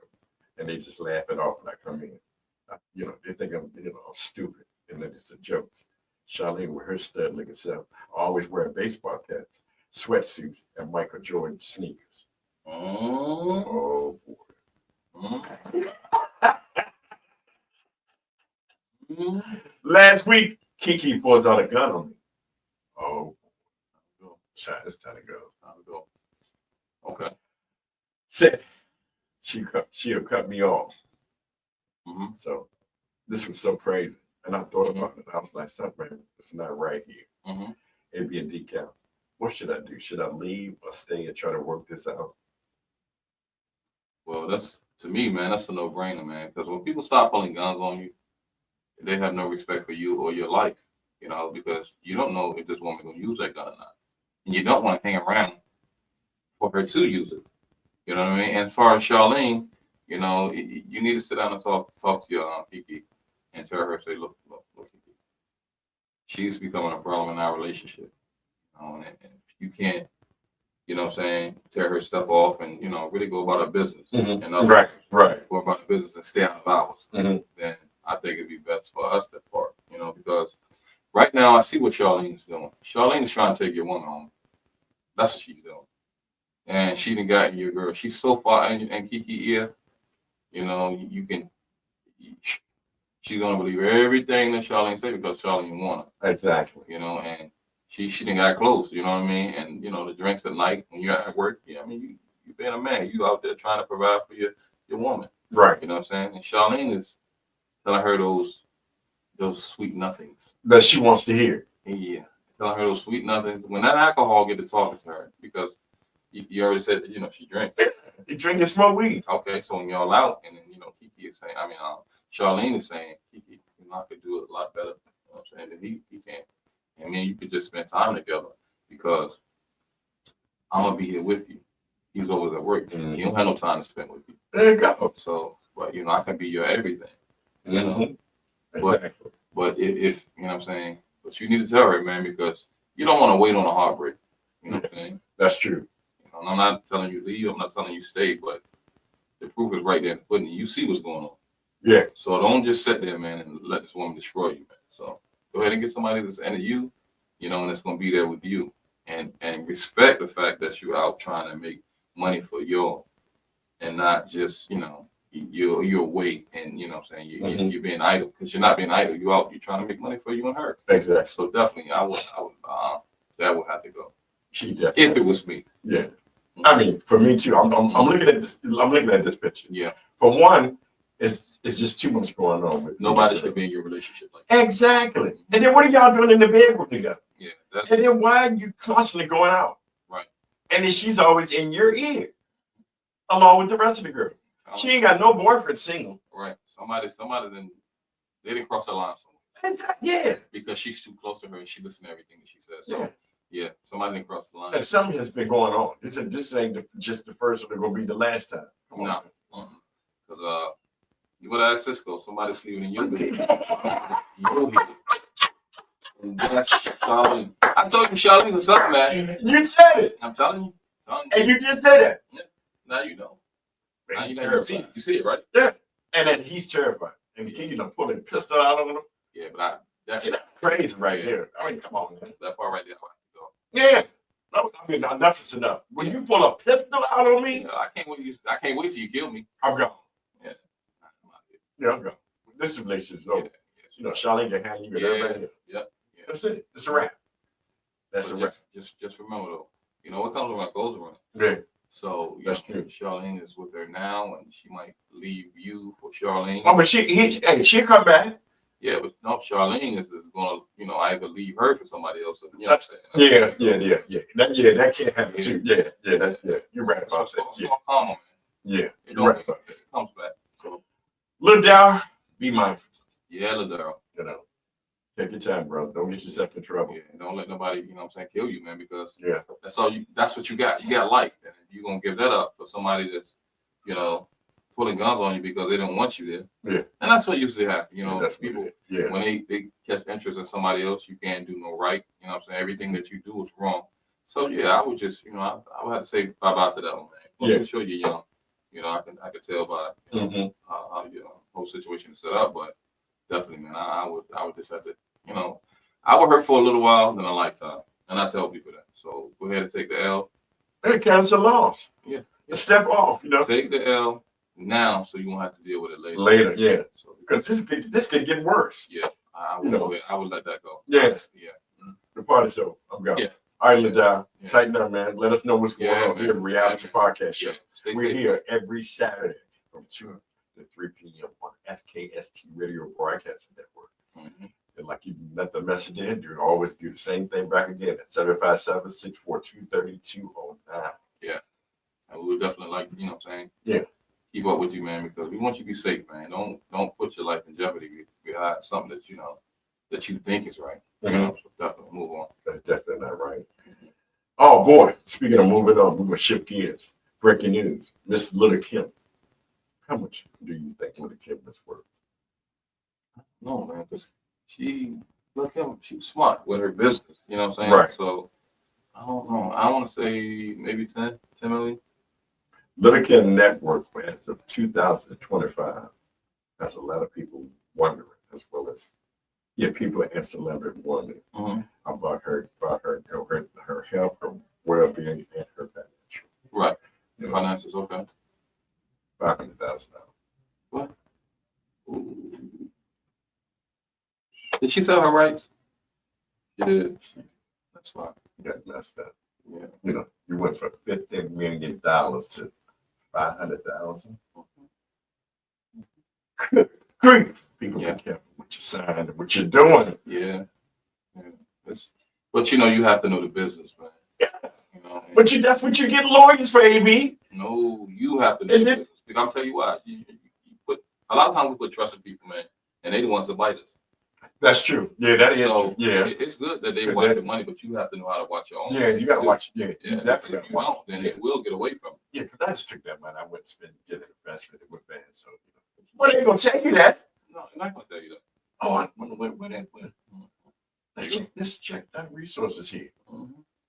and they just laugh it off when I come in. They think I'm stupid and that it's a joke. Charlene with her stud looking self always wearing baseball caps, sweatsuits, and Michael Jordan sneakers. Oh boy. Last week, Kiki pulls out a gun on me. Oh, it's time to go. Time to go. Okay. Said she'll cut me off. Mm-hmm. So this was so crazy. And I thought about it. I was like, something, it's not right here. Mm-hmm. It'd be a decal. What should I do? Should I leave or stay and try to work this out? Well, to me, man, that's a no-brainer, man. Because when people start pulling guns on you, they have no respect for you or your life, because you don't know if this woman gonna use that gun or not, and you don't want to hang around for her to use it. You know what I mean? And as far as Charlene, you need to sit down and talk to your Kiki and tell her, say, look, Kiki, she's becoming a problem in our relationship. And you can't, tear her step off and really go about her business. Mm-hmm. And right. Go about her business and stay out of ours. Mm-hmm. Then I think it'd be best for us to part. Because right now I see what Charlene is doing. Charlene is trying to take your woman home. That's what she's doing. And she done got your girl. She's so far in Kiki ear, she's gonna believe everything that Charlene say because Charlene want her. Exactly. And she done got close, you know what I mean? And the drinks at night when you're at work, you being a man, you out there trying to provide for your woman. Right. You know what I'm saying? And Charlene is telling her those sweet nothings that she wants to hear. Yeah, telling her those sweet nothings. When that alcohol get to talking to her, because you already said that she drinks. You drink and smoke weed. Okay, so when y'all out, and then Kiki is saying, Charlene is saying, Kiki, I could do it a lot better. You know what I'm saying? And he can't. You could just spend time together because I'm gonna be here with you. He's always at work. Mm-hmm. He don't have no time to spend with you. There you go. So, but I can be your everything. Mm-hmm. Exactly. But if you know what I'm saying, but you need to tell her, man, because you don't want to wait on a heartbreak. You know what I'm saying? That's true. I'm not telling you leave. I'm not telling you stay, but the proof is right there in the pudding. You see what's going on. Yeah. So don't just sit there, man, and let this woman destroy you, man. So go ahead and get somebody that's into you, and that's gonna be there with you, and respect the fact that you're out trying to make money for your, and not just you're away and what I'm saying you're being idle, because you're not being idle. You're out. You're trying to make money for you and her. Exactly. So definitely, I would that would have to go. She definitely. If it was me. Yeah. I mean, for me too. I'm looking at this. I'm looking at this picture. Yeah. For one, it's just too much going on with nobody should be in your relationship like that. Exactly. And then what are y'all doing in the bedroom together? Yeah. And then why are you constantly going out? Right. And then she's always in your ear, along with the rest of the girl. She ain't got no boyfriend single. Right. Somebody then they didn't cross the line somewhere. Yeah. Because she's too close to her and she listens to everything that she says. Yeah. So yeah, somebody didn't cross the line. And something has been going on. This ain't just the first one. It's gonna be the last time. Come on. No, because you would ask Cisco, somebody's sleeping in your bed. You'll hear it. And that's Charlene. I told you Charlene's a something, man. You said it. I'm telling you. And you just said it. Yeah. Now you know. Now you know. Terrified. You see it, right? Yeah. And then he's terrified. And the king, pulling a pistol out on him. Yeah, but that's crazy right there. I mean, come on, man. That part right there, I have to go. Yeah. No, I mean, enough is enough. When you pull a pistol out on me, I can't wait. I can't wait till you kill me. I'm gone. Yeah. Yeah, I'm gone. This relationship is over. Yeah. You know, Charlene can hang you with everybody. Yeah. That's it. It's a wrap. That's a wrap. Just remember though, what comes around goes around. Yeah. So that's true. Charlene is with her now, and she might leave you for Charlene. Oh, but she'll come back. Yeah, but no, Charlene is going to, either leave her for somebody else. You know what I'm saying? Yeah. That can't happen too. Yeah. You're right about that. It's all calm, man. Yeah, you're right about that. It comes back. So, Lil Dow, be mindful. Yeah, Lil Dow. Take your time, bro. Don't get yourself in trouble. Yeah, don't let nobody, kill you, man, because yeah, that's what you got. You got life. And if you're gonna give that up for somebody that's, pulling guns on you because they don't want you there. Yeah. And that's what usually happens. That's people when they catch interest in somebody else, you can't do no right. You know what I'm saying? Everything that you do is wrong. So yeah, I would just, I would have to say bye-bye to that one, man. I'm sure you're young. I can tell by how your whole situation is set up, but definitely, man, I would just have to, I would hurt for a little while, then a lifetime. And I tell people that. So go ahead and take the L. It counts a loss. Yeah. Step off, Take the L now so you won't have to deal with it later. Yeah. So because this could get worse. Yeah. I would let that go. Yes. Yeah. The party's over. I'm gone. Yeah. All right, Liddell. Tighten up, man. Let us know what's going on here at the Reality Podcast Show. We're here every Saturday from 2 to 3 p.m. on SKST Radio Broadcasting Network. Mm-hmm. And like you let the message in, you always do the same thing back again at 757-642-3209. Yeah. And we would definitely like, Yeah. Keep up with you, man, because we want you to be safe, man. Don't put your life in jeopardy behind something that you think is right. Mm-hmm. So definitely move on. That's definitely not right. Oh boy, speaking of moving on, we're gonna shift gears. Breaking news. Miss Little Kim. How much do you think Little Kim is worth? No, man, because she was smart with her business. You know what I'm saying? Right. So I don't know. I want to say maybe 10 million. Little Kim net worth as of 2025. That's a lot of people wondering, as well as people and celebrities wondering about her health, her well-being, and her financial. Right. Finances, okay. $500,000. What? Ooh. Did she sell her rights? Yeah. That's fine. Got messed up. Yeah. You went from $15 million to $500,000. Good. People be careful what you sign and what you're doing. Yeah. But you have to know the business, man. Yeah. But that's what you get lawyers for, AB. No, you have to know the business. Because I'll tell you why. You put a lot of times we put trust in people, man, and they the ones that bite us. That's true. Yeah, that is. So, yeah, it's good that they watch the money, but you have to know how to watch your own. Yeah, you got to watch. Yeah, you definitely. If you don't, then it will get away from you. Yeah, because I just took that money. I went and did an investment with bands. So, well, they ain't gonna tell you that. No, they're not gonna tell you that. Oh, I wonder where that went. Let's check that resources here.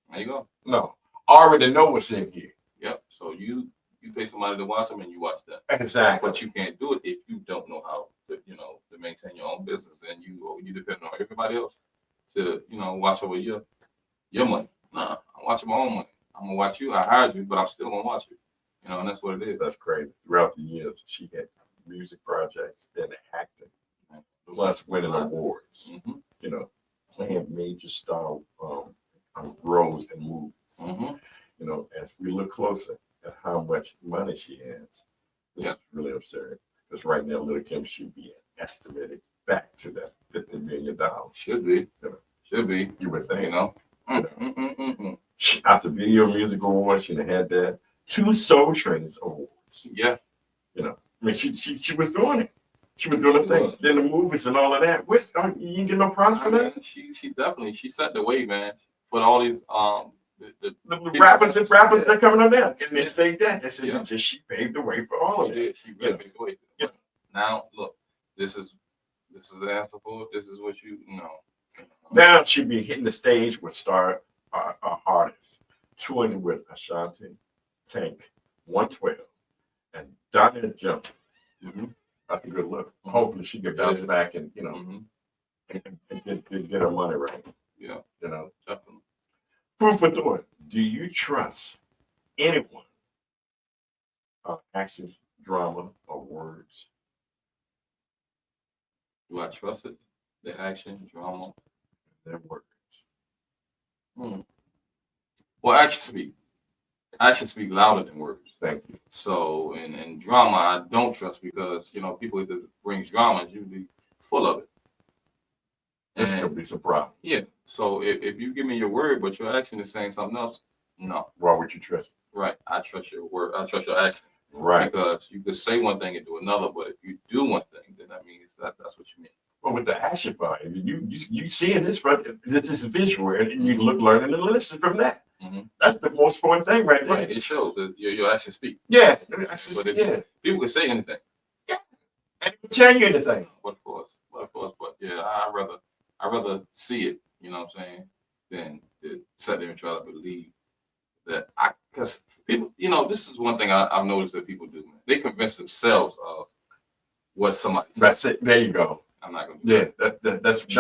There you go. No, I already know what's in here. Yep. So you pay somebody to watch them and you watch them. Exactly. But you can't do it if you don't know how to, to maintain your own business. And you depend on everybody else to, watch over your money. Nah, I'm watching my own money. I'm gonna watch you. I hired you, but I'm still gonna watch you. And that's what it is. That's crazy. Throughout the years, she had music projects, then acting, plus winning awards. Playing major star roles in movies. As we look closer at how much money she has, this is really absurd. Because right now, Little Kim should be estimated back to that $50 million. Should be. Should be. You would think. After Video Music Awards, she had that. 2 Soul Trains Awards. Yeah. I mean, she was doing it. She was doing her She thing. was. Then the movies and all of that. Which you didn't get no props I for mean, that? she definitely set the way, man, for all these The rappers yeah. that coming on there. And they Yeah. stayed that. They said Yeah. just she paved the way for all She of that. did. She really Yeah. made the way. Yeah. Now look, this is the answer for it. This is what you know. Now she be hitting the stage with star artists, touring with Ashanti, Tank, 112, and Donna Jones. Mm-hmm. That's a good look. Mhm. Hopefully she can bounce back and Mm-hmm. and get her money right. Yeah, You know. definitely. Food for thought. Do you trust anyone? Actions, drama, or words? Do I trust it? The action, drama. Their words. Well, actions speak louder than words. Thank you. So, and drama, I don't trust because people that brings drama is usually full of it. This could be some problem. Yeah. So if you give me your word, but your action is saying something else, no. Why would you trust? Right. I trust your word. I trust your action. Right. Because you could say one thing and do another, but if you do one thing, then that means that's what you mean. Well, with the action part, you seeing this this visual, and you learning and listen from that. Mm-hmm. That's the most important thing right there. Right. It shows that your actions speak. Yeah. People can say anything. Yeah. And it can tell you anything. But of course. But yeah, I'd rather see it, you know what I'm saying, than to sit there and try to believe that because people, this is one thing I've noticed that people do, man. They convince themselves of what somebody said. That's it. There you go. I'm not gonna do that. That's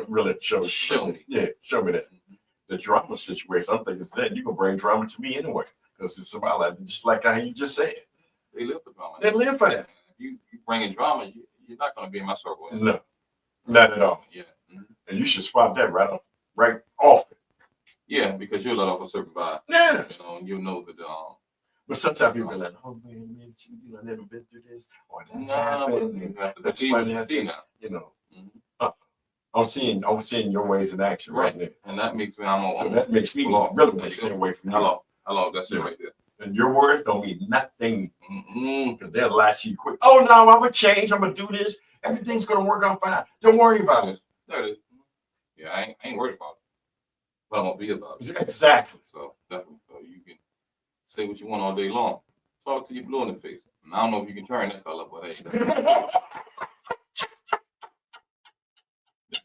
really shows. Show me. Yeah, show me that. The drama situation, I'm thinking that you can bring drama to me anyway, because it's about like just like how you just said. They live for drama. They live for that. If you bring in drama, you're not gonna be in my circle. No, not at all. Yeah. Mm-hmm. And you should spot that right off. Yeah, because you'll let off a certain vibe. Yeah. And you'll know that. But sometimes people be like, "Oh man, you never been through this, or that happened." That's funny. I'm seeing your ways in action right now. And that makes me, that makes me really want to stay away from you. Hello, that's it right there. And your words don't mean nothing, because they'll lie to you quick. Oh no, I'm gonna change. I'm gonna do this. Everything's gonna work out fine. Don't worry about it. There it is. Yeah, I ain't worried about it, but I'm gonna be about it. Exactly. So definitely, so you can say what you want all day long. Talk to you blue in the face. And I don't know if you can turn that fella, but hey.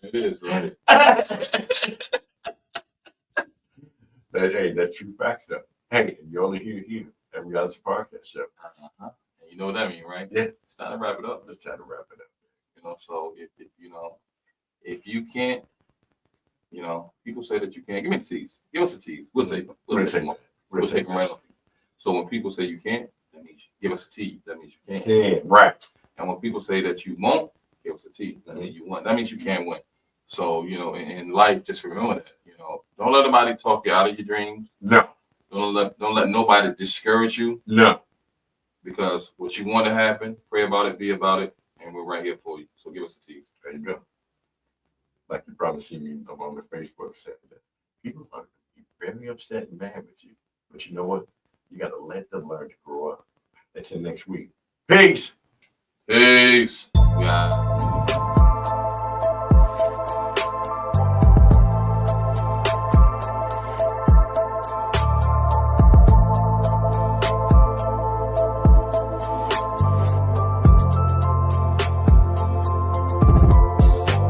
It is, right? Hey, that's true fact stuff. Hey, you only hear it here every other podcast show. And you know what that means, right? Yeah. It's time to wrap it up. It's time to wrap it up. So if you can't, people say that you can't. Give me the tease. Give us the tease. We'll take them. We'll take them right off. So when people say you can't, that means give us a tease. That means you can't. Yeah, right. And when people say that you won't, give us a tease. That means you won. That means you can't win. So, in life, just remember that, don't let nobody talk you out of your dreams. No. Don't let nobody discourage you. No. Because what you want to happen, pray about it, be about it, and we're right here for you. So give us a tease. There you go. Like you probably see me on the Facebook saying that people are very upset and mad with you. But you know what? You got to let them learn to grow up. Until next week. Peace. Peace. Yeah.